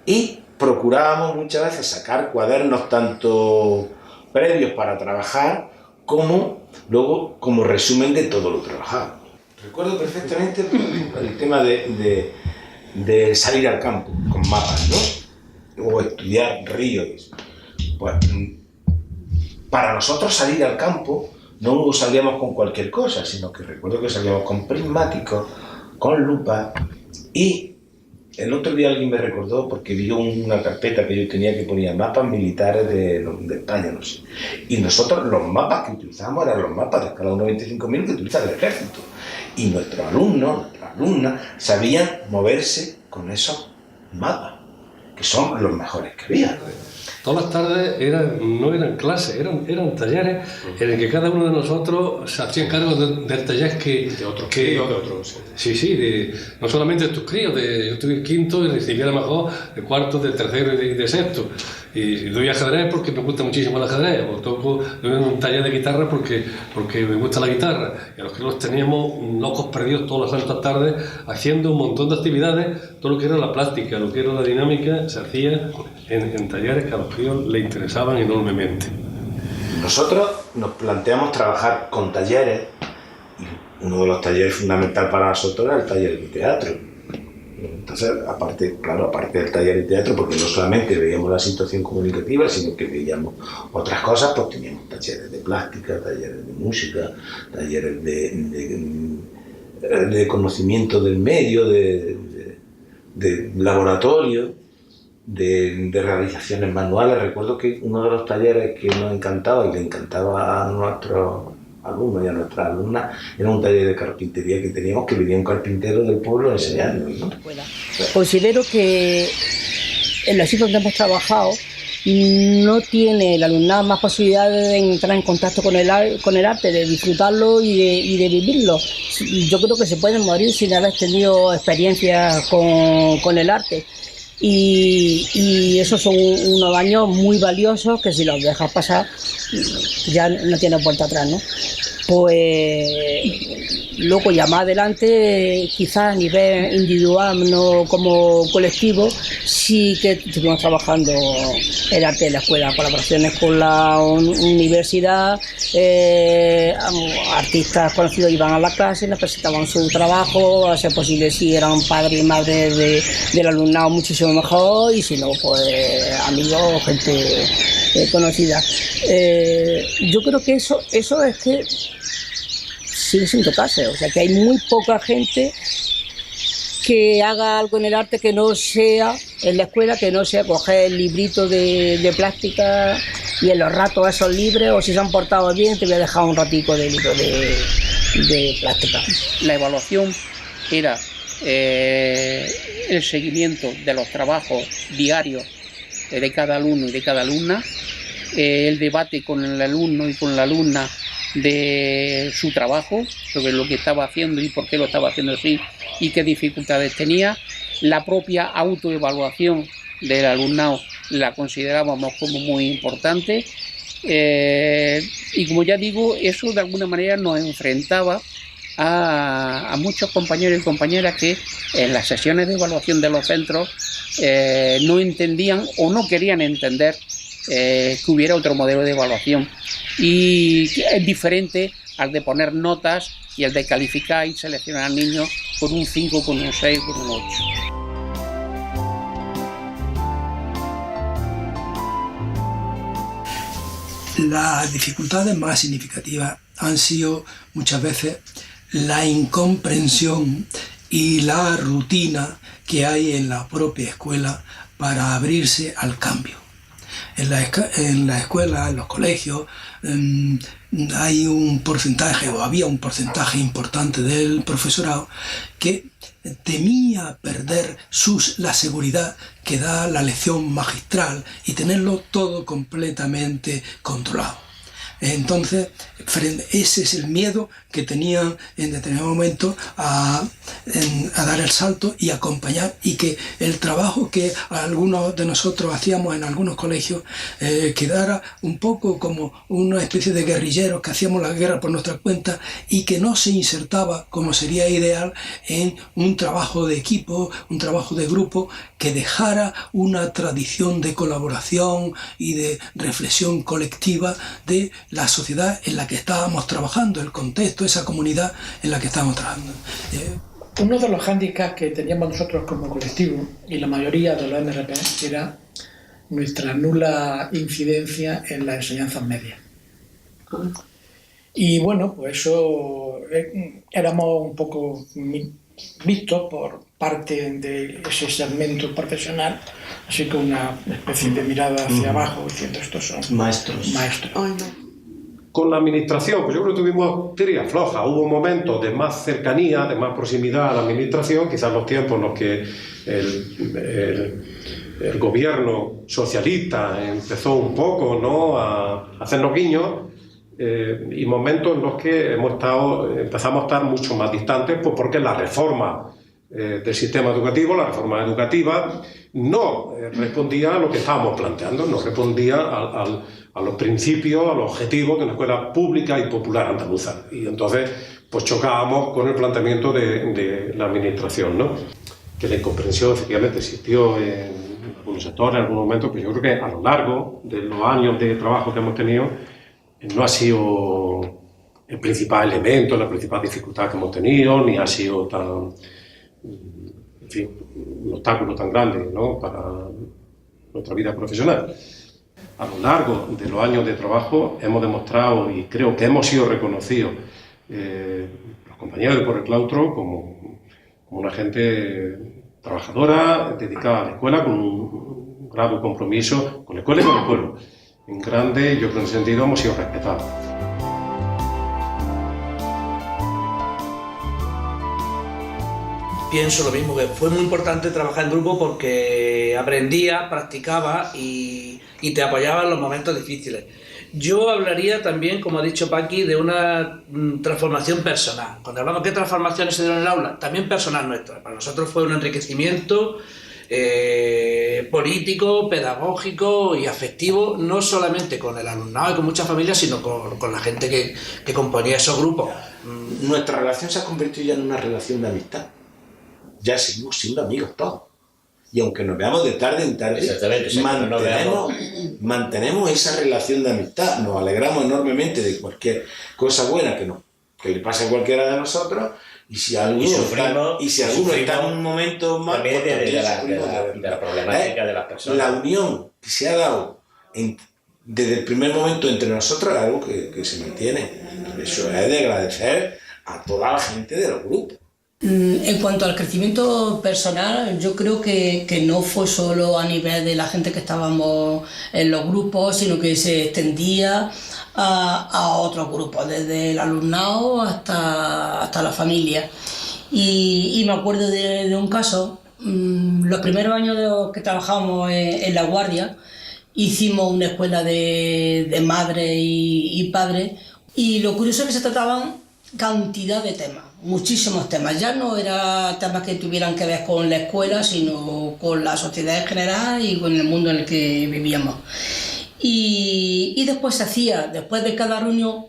Speaker 11: Y procurábamos muchas veces sacar cuadernos tanto previos para trabajar como luego como resumen de todo lo trabajado. Recuerdo perfectamente el tema de salir al campo con mapas, ¿no? O estudiar ríos. Pues para nosotros salir al campo no salíamos con cualquier cosa, sino que recuerdo que salíamos con prismáticos, con lupa, y el otro día alguien me recordó porque vio una carpeta que yo tenía que ponía mapas militares de España, no sé. Y nosotros los mapas que utilizábamos eran los mapas de escala 1/25.000 que utiliza el ejército. Y nuestros alumnos, nuestras alumnas, sabían moverse con esos mapas, que son los mejores que había.
Speaker 22: Todas las tardes no eran clases, eran talleres en el que cada uno de nosotros se hacía cargo del taller de otros críos. Sí, no solamente de tus críos, yo estuve en quinto y recibí a lo mejor de cuarto, de tercero y de sexto. Y doy ajedrez porque me gusta muchísimo el ajedrez, o toco un taller de guitarra porque me gusta la guitarra. Y a los que los teníamos locos perdidos todas las santas tardes haciendo un montón de actividades, todo lo que era la plástica, lo que era la dinámica, se hacía en talleres que a los críos les interesaban enormemente.
Speaker 11: Nosotros nos planteamos trabajar con talleres, y uno de los talleres fundamentales para nosotros era el taller de teatro. Entonces, aparte del taller de teatro, porque no solamente veíamos la situación comunicativa, sino que veíamos otras cosas, pues teníamos talleres de plástica, talleres de música, talleres de conocimiento del medio, de laboratorio, de realizaciones manuales. Recuerdo que uno de los talleres que nos encantaba y le encantaba a nuestros alumnos y a nuestras alumnas era un taller de carpintería que teníamos, que venía un carpintero del pueblo a enseñarnos, ¿no?
Speaker 8: Considero que en los sitios donde hemos trabajado no tiene el alumnado más posibilidades de entrar en contacto con el arte, de disfrutarlo y de vivirlo. Yo creo que se pueden morir sin haber tenido experiencias con el arte. Y esos son unos años muy valiosos que si los dejas pasar ya no tienes vuelta atrás, ¿no? Pues luego ya más adelante, quizás a nivel individual, no como colectivo, sí que estuvimos trabajando el arte de la escuela, colaboraciones con la universidad, artistas conocidos iban a la clase, les presentaban su trabajo, a ser posible si eran padres y madres del alumnado muchísimo mejor, y si no, pues amigos, gente conocida. Yo creo que eso es que sigue sin tocarse, o sea que hay muy poca gente que haga algo en el arte que no sea, en la escuela, que no sea coger el librito de plástica y en los ratos esos libres, o si se han portado bien te voy a dejar un ratico de libro de plástica.
Speaker 3: La evaluación era el seguimiento de los trabajos diarios de cada alumno y de cada alumna, el debate con el alumno y con la alumna de su trabajo, sobre lo que estaba haciendo y por qué lo estaba haciendo así y qué dificultades tenía. La propia autoevaluación del alumnado la considerábamos como muy importante, y como ya digo, eso de alguna manera nos enfrentaba a muchos compañeros y compañeras que en las sesiones de evaluación de los centros no entendían o no querían entender que hubiera otro modelo de evaluación, y es diferente al de poner notas y el de calificar y seleccionar al niño con un 5, con un 6, con un 8.
Speaker 16: Las dificultades más significativas han sido muchas veces la incomprensión y la rutina que hay en la propia escuela para abrirse al cambio. En la escuela, en los colegios, hay un porcentaje, o había un porcentaje importante del profesorado que temía perder la seguridad que da la lección magistral y tenerlo todo completamente controlado. Entonces, ese es el miedo que tenían en determinado momento a dar el salto y acompañar, y que el trabajo que algunos de nosotros hacíamos en algunos colegios quedara un poco como una especie de guerrilleros que hacíamos la guerra por nuestra cuenta y que no se insertaba, como sería ideal, en un trabajo de equipo, un trabajo de grupo que dejara una tradición de colaboración y de reflexión colectiva de la sociedad en la que estábamos trabajando, el contexto, esa comunidad en la que estábamos trabajando.
Speaker 9: Uno de los hándicaps que teníamos nosotros como colectivo y la mayoría de los MRP era nuestra nula incidencia en las enseñanzas medias. Y bueno, pues eso éramos un poco vistos por parte de ese segmento profesional, así que una especie de mirada hacia abajo diciendo estos son maestros.
Speaker 13: Con la administración, pues yo creo que tuvimos tiras flojas. Hubo momentos de más cercanía, de más proximidad a la administración, quizás los tiempos en los que el gobierno socialista empezó un poco, ¿no?, a hacernos guiños, y momentos en los que empezamos a estar mucho más distantes, pues porque la reforma del sistema educativo, la reforma educativa, no respondía a lo que estábamos planteando, no respondía a los principios, a los objetivos de una escuela pública y popular andaluza. Y entonces pues chocábamos con el planteamiento de la administración, ¿no? Que la incomprensión efectivamente existió en algunos sectores, en algunos momentos, pero yo creo que a lo largo de los años de trabajo que hemos tenido no ha sido el principal elemento, la principal dificultad que hemos tenido, ni ha sido un obstáculo tan grande, ¿no?, para nuestra vida profesional. A lo largo de los años de trabajo hemos demostrado, y creo que hemos sido reconocidos, los compañeros de Por el Claustro, como una gente trabajadora, dedicada a la escuela, con un grado de compromiso con la escuela y con el pueblo. En grande, yo creo que en ese sentido hemos sido respetados.
Speaker 7: Pienso lo mismo, que fue muy importante trabajar en grupo porque aprendía, practicaba y te apoyaba en los momentos difíciles. Yo hablaría también, como ha dicho Paqui, de una transformación personal. Cuando hablamos de qué transformaciones se dieron en el aula, también personal nuestra. Para nosotros fue un enriquecimiento político, pedagógico y afectivo, no solamente con el alumnado y con muchas familias, sino con la gente que componía esos grupos.
Speaker 11: Nuestra relación se ha convertido ya en una relación de amistad. Ya seguimos siendo amigos todos. Y aunque nos veamos de tarde en tarde, mantenemos esa relación de amistad. Nos alegramos enormemente de cualquier cosa buena que le pase a cualquiera de nosotros. Y si alguno está en un momento más,
Speaker 10: también de la problemática de las personas.
Speaker 11: La unión que se ha dado desde el primer momento entre nosotros es algo que se mantiene. Eso es de agradecer a toda la gente del grupo.
Speaker 8: En cuanto al crecimiento personal, yo creo que no fue solo a nivel de la gente que estábamos en los grupos, sino que se extendía a otros grupos, desde el alumnado hasta la familia. Y me acuerdo de un caso, los primeros años que trabajamos en La Guardia, hicimos una escuela de madres y padres, y lo curioso es que se trataban cantidad de temas, muchísimos temas. Ya no eran temas que tuvieran que ver con la escuela, sino con la sociedad en general y con el mundo en el que vivíamos. Y después después de cada reunión,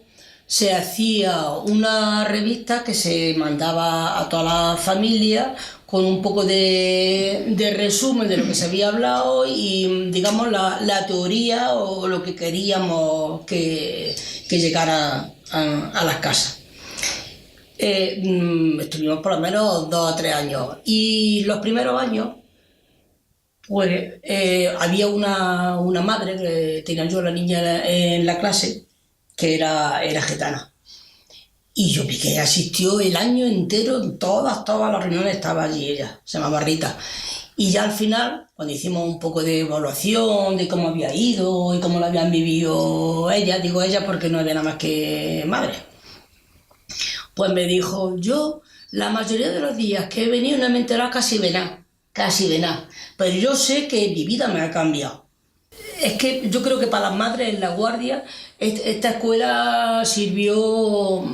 Speaker 8: se hacía una revista que se mandaba a toda la familia con un poco de resumen de lo que se había hablado y, digamos, la teoría o lo que queríamos que llegara a las casas. Estuvimos por lo menos 2 o 3 años. Y los primeros años, pues había una madre que tenía yo, la niña en la clase, que era gitana. Y yo vi que asistió el año entero, en todas las reuniones estaba allí ella, se llamaba Rita. Y ya al final, cuando hicimos un poco de evaluación de cómo había ido y cómo lo habían vivido ella, digo ella porque no había nada más que madre, pues me dijo: yo la mayoría de los días que he venido no me he enterado casi de nada, pero yo sé que mi vida me ha cambiado. Es que yo creo que para las madres en La Guardia esta escuela sirvió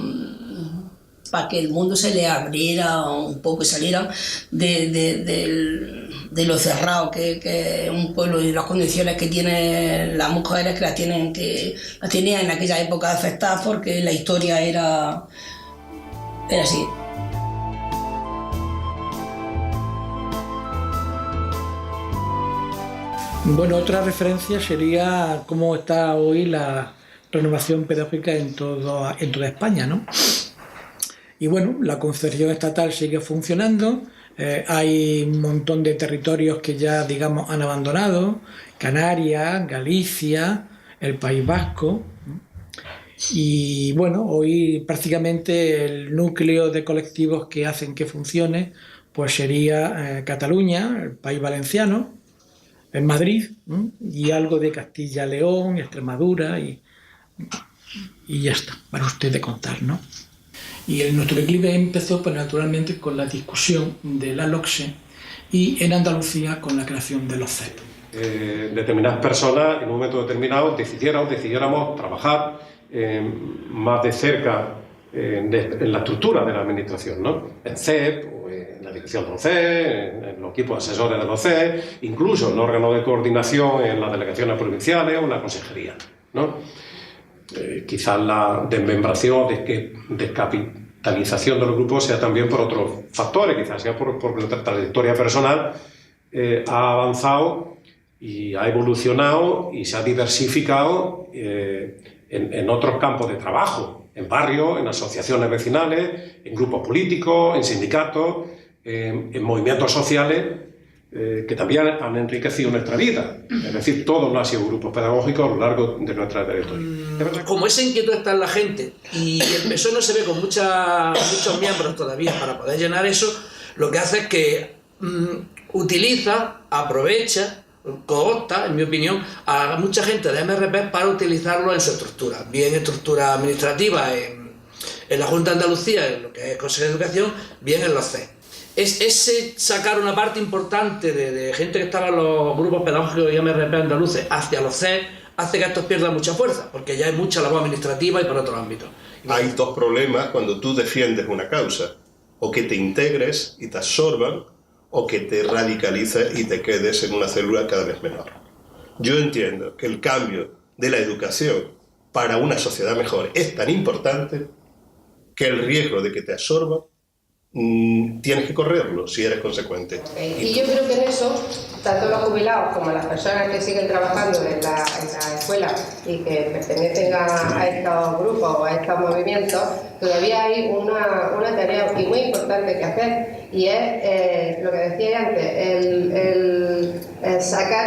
Speaker 8: para que el mundo se le abriera un poco y saliera de lo cerrado que es un pueblo y las condiciones que tienen las mujeres, que las tenían en aquella época afectadas porque la historia era así.
Speaker 9: Bueno, otra referencia sería cómo está hoy la renovación pedagógica en toda España, ¿no? Y bueno, la Concertación Estatal sigue funcionando, hay un montón de territorios que ya, digamos, han abandonado, Canarias, Galicia, el País Vasco, y bueno, hoy prácticamente el núcleo de colectivos que hacen que funcione pues sería Cataluña, el País Valenciano, en Madrid, y algo de Castilla-León, Extremadura y ya está, para usted de contar, ¿no? Y nuestro declive empezó pues naturalmente con la discusión de la LOCSE y en Andalucía con la creación de los CEP.
Speaker 13: Determinadas personas en un momento determinado decidiéramos trabajar más de cerca en la estructura de la administración, ¿no? En CEP, o en la dirección de los CEP, en los equipos asesores de los CEP, incluso en los órganos de coordinación en las delegaciones provinciales o en la consejería, ¿no? Quizás la desmembración, descapitalización de los grupos sea también por otros factores, quizás sea por nuestra trayectoria personal, ha avanzado y ha evolucionado y se ha diversificado en otros campos de trabajo, en barrios, en asociaciones vecinales, en grupos políticos, en sindicatos, en movimientos sociales que también han enriquecido nuestra vida. Es decir, todos no han sido grupos pedagógicos a lo largo de nuestra trayectoria.
Speaker 7: Como esa inquietud está en la gente y el PSOE no se ve con muchos miembros todavía para poder llenar eso, lo que hace es que utiliza, aprovecha, coopta, en mi opinión, a mucha gente de MRP para utilizarlo en su estructura, bien estructura administrativa en la Junta de Andalucía, en lo que es el Consejo de Educación, bien en los CEP. Ese sacar una parte importante de gente que estaba en los grupos pedagógicos y MRP andaluces hacia los CEP hace que estos pierdan mucha fuerza, porque ya hay mucha labor administrativa y por otros ámbitos.
Speaker 4: Hay 2 problemas cuando tú defiendes una causa: o que te integres y te absorban, o que te radicalices y te quedes en una célula cada vez menor. Yo entiendo que el cambio de la educación para una sociedad mejor es tan importante que el riesgo de que te absorban tienes que correrlo si eres consecuente.
Speaker 1: Y yo creo que en eso, tanto los jubilados como las personas que siguen trabajando en la escuela y que pertenecen a estos grupos o a estos movimientos, todavía hay una tarea muy importante que hacer, y es lo que decía antes,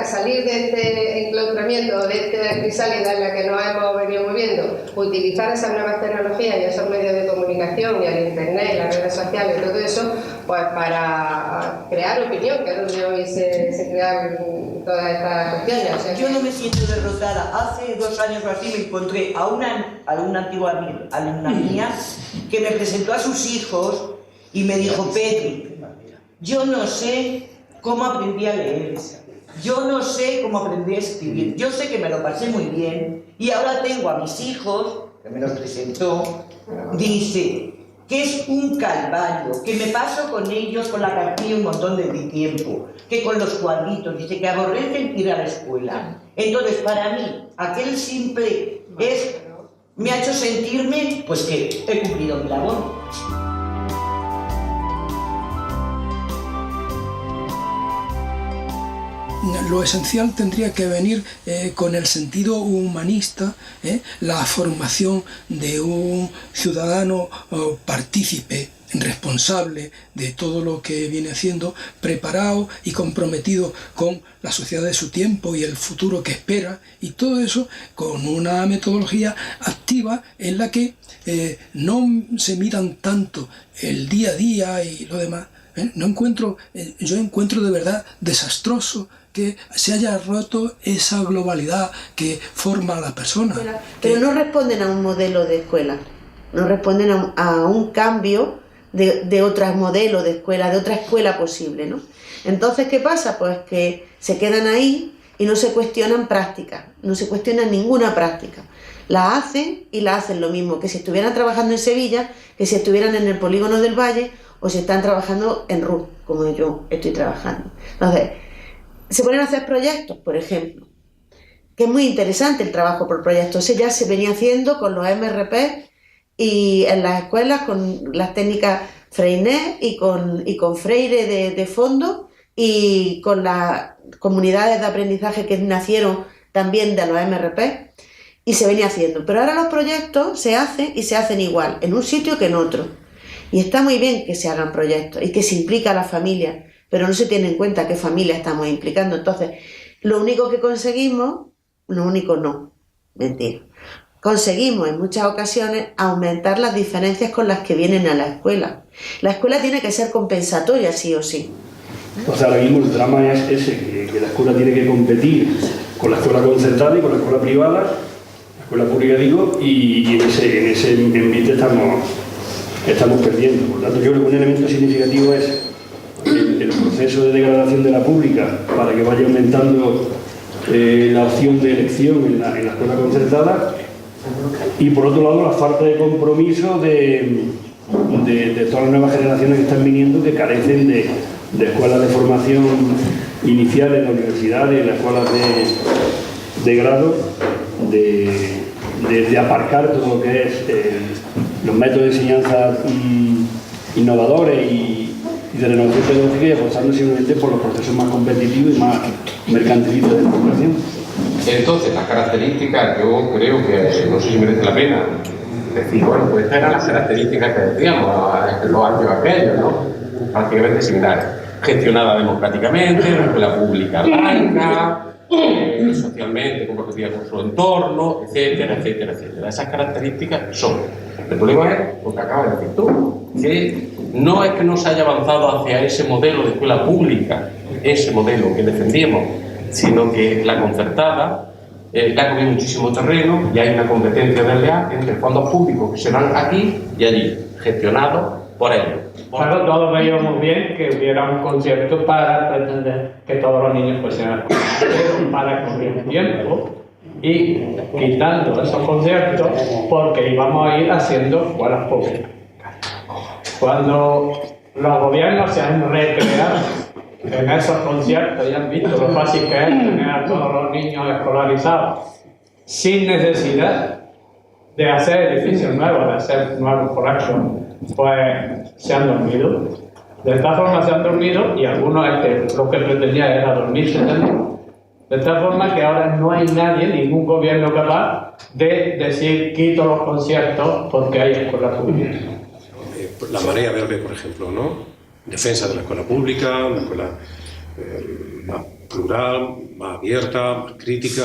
Speaker 1: salir de este enclaustramiento, de esta crisálida en la que nos hemos venido moviendo, utilizar esas nuevas tecnologías y esos medios de comunicación y el internet, las redes sociales y todo eso, pues para crear opinión, que es donde hoy se crean todas estas cuestiones. O sea,
Speaker 2: yo no me siento derrotada. Hace 2 años o así me encontré a una antigua alumna mía que me presentó a sus hijos y me dijo: Petri, yo no sé cómo aprendí a leer, yo no sé cómo aprendí a escribir, yo sé que me lo pasé muy bien y ahora tengo a mis hijos, que me los presentó, dice que es un calvario, que me paso con ellos con la cartilla un montón de tiempo, que con los cuadritos, dice que aborrecen ir a la escuela. Entonces, para mí, aquel simple me ha hecho sentirme pues que he cumplido mi labor.
Speaker 16: Lo esencial tendría que venir con el sentido humanista, la formación de un ciudadano partícipe, responsable de todo lo que viene haciendo, preparado y comprometido con la sociedad de su tiempo y el futuro que espera, y todo eso con una metodología activa en la que no se miran tanto el día a día y lo demás. Yo encuentro de verdad desastroso que se haya roto esa globalidad que forma a la persona.
Speaker 14: Pero no responden a un modelo de escuela, no responden a un cambio de otro modelo de escuela, de otra escuela posible, ¿no? Entonces, ¿qué pasa? Pues que se quedan ahí y no se cuestionan prácticas, no se cuestionan ninguna práctica. La hacen y la hacen lo mismo que si estuvieran trabajando en Sevilla, que si estuvieran en el Polígono del Valle o si están trabajando en RUT, como yo estoy trabajando. Entonces, se ponen a hacer proyectos, por ejemplo, que es muy interesante el trabajo por proyectos. Ese ya se venía haciendo con los MRP y en las escuelas con las técnicas Freinet y con Freire de fondo y con las comunidades de aprendizaje que nacieron también de los MRP, y se venía haciendo. Pero ahora los proyectos se hacen y se hacen igual, en un sitio que en otro. Y está muy bien que se hagan proyectos y que se implica a la familia, pero no se tiene en cuenta qué familia estamos implicando. Entonces, lo único que conseguimos, conseguimos en muchas ocasiones aumentar las diferencias con las que vienen a la escuela. La escuela tiene que ser compensatoria, sí o sí.
Speaker 5: O sea, ahora mismo el drama es ese, que la escuela tiene que competir con la escuela concertada y con la escuela privada, la escuela pública digo, y en ese ambiente estamos perdiendo. Por lo tanto, yo creo que un elemento significativo es el proceso de degradación de la pública para que vaya aumentando la opción de elección en la escuela concertada, y por otro lado la falta de compromiso de todas las nuevas generaciones que están viniendo, que carecen de escuelas de formación inicial en la universidad, en las escuelas de grado, de aparcar todo lo que es los métodos de enseñanza innovadores y de renovación pedagógica, y apostando simplemente por los procesos más competitivos y más mercantilistas de la educación.
Speaker 23: Entonces, las características, yo creo que no sé si merece la pena decir, bueno, pues estas eran las características que decíamos en los años aquellos, ¿no? Prácticamente similares. Gestionada democráticamente, una escuela pública laica, socialmente comprometida con su entorno, etcétera, etcétera, etcétera. Esas características son. El problema es lo que acabas de decir tú, que no es que no se haya avanzado hacia ese modelo de escuela pública, ese modelo que defendíamos, sino que la concertada le ha comido muchísimo terreno y hay una competencia desleal entre fondos públicos que se van aquí y allí, gestionados por ellos.
Speaker 24: Claro, todos veíamos bien que hubiera un concierto para pretender que todos los niños fuesen a la escuela, pero para correr tiempo y quitando esos conciertos porque íbamos a ir haciendo escuelas públicas. Cuando los gobiernos se han recreado en esos conciertos y han visto lo fácil que es tener a todos los niños escolarizados sin necesidad de hacer edificios nuevos, de hacer nuevos colegios, pues se han dormido. De esta forma se han dormido y algunos lo que pretendían era dormirse también. De tal forma que ahora no hay nadie, ningún gobierno capaz de decir quito los conciertos porque hay escuelas públicas.
Speaker 13: La Marea Verde, por ejemplo, ¿no? defensa de la escuela pública, una escuela más plural, más abierta, más crítica.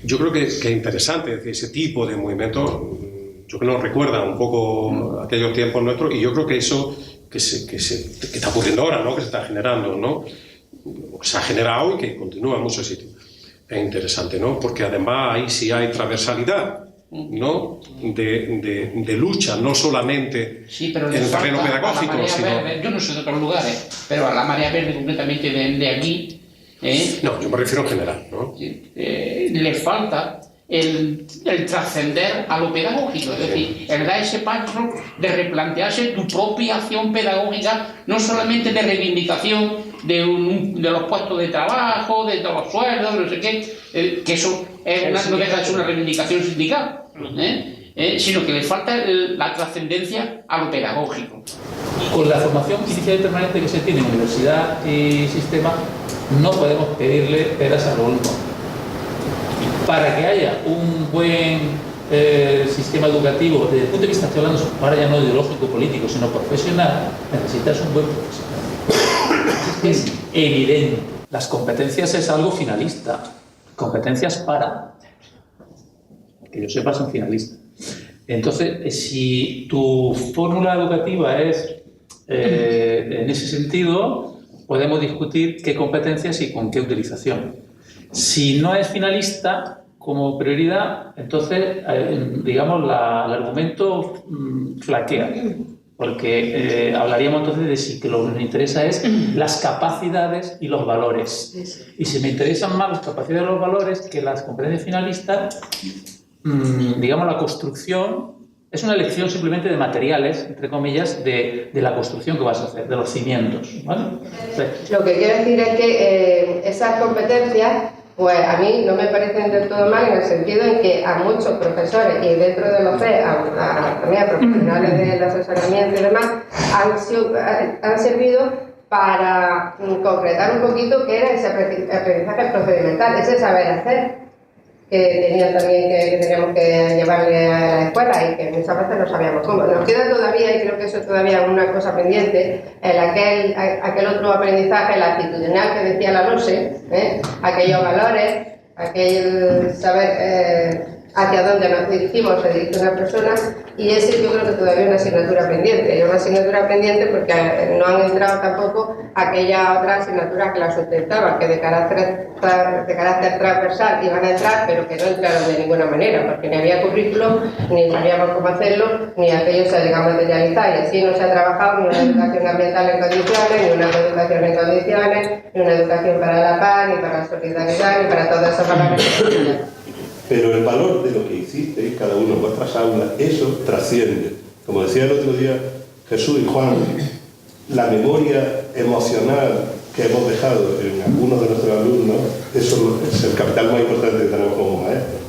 Speaker 13: Yo creo que es interesante, es decir, ese tipo de movimientos, yo creo que nos recuerda un poco aquellos tiempos nuestros, y yo creo que eso que está ocurriendo ahora, ¿no? Que se está generando, ¿no? Se ha generado y que continúa en muchos sitios. Es interesante, ¿no? Porque además ahí sí hay transversalidad, ¿no? De lucha, no solamente
Speaker 3: pero
Speaker 13: en el terreno pedagógico, sino...
Speaker 3: Verde, yo no sé de otros lugares, pero a la Marea Verde concretamente de aquí...
Speaker 13: No, yo me refiero en general, ¿no?
Speaker 3: Le falta el trascender a lo pedagógico, es decir, el dar ese paso de replantearse tu propia acción pedagógica, no solamente de reivindicación de los puestos de trabajo, de los sueldos, no sé qué, que eso no deja de ser una reivindicación sindical, sino que le falta la trascendencia a lo pedagógico.
Speaker 12: Con la formación inicial y permanente que se tiene en universidad y sistema, no podemos pedirle peras al olmo. Para que haya un buen sistema educativo, desde el punto de vista, estoy hablando ahora ya no ideológico político, sino profesional, necesitas un buen profesional. Es evidente. Las competencias es algo finalista. Competencias para que yo sepa son finalistas. Entonces, si tu fórmula educativa es en ese sentido, podemos discutir qué competencias y con qué utilización. Si no es finalista como prioridad, entonces, digamos, el argumento flaquea, porque hablaríamos entonces de si que lo que nos interesa es las capacidades y los valores. Y si me interesan más las capacidades y los valores que las competencias finalistas, digamos, la construcción es una elección simplemente de materiales, entre comillas, de la construcción que vas a hacer, de los cimientos, ¿vale? Sí.
Speaker 1: Lo que quiero decir es que esas competencias, pues a mí no me parecen del todo mal, en el sentido en que a muchos profesores y dentro de los CES, también a profesionales del asesoramiento y demás, han servido para concretar un poquito qué era ese aprendizaje procedimental, ese saber hacer que teníamos que llevarle a la escuela y que muchas veces no sabíamos cómo. Nos queda todavía, y creo que eso es todavía una cosa pendiente, aquel otro aprendizaje, el actitudinal que decía la LOSE, aquellos valores, aquel saber hacia dónde nos dirigimos, se dirige una persona, y ese yo creo que todavía es una asignatura pendiente. Y una asignatura pendiente porque no han entrado tampoco aquellas otras asignaturas que la sustentaban, que de carácter transversal iban a entrar, pero que no entraron de ninguna manera, porque ni había currículum, ni sabíamos cómo hacerlo, ni aquello se llegaba a materializar, y así no se ha trabajado ni una educación ambiental en condiciones, ni una educación en condiciones, ni una educación para la paz, ni para la solidaridad, ni para todas esas valores.
Speaker 4: Pero el valor de lo que hicisteis cada uno en vuestras aulas, eso trasciende. Como decía el otro día Jesús y Juan, la memoria emocional que hemos dejado en algunos de nuestros alumnos, eso es el capital más importante que tenemos como maestros.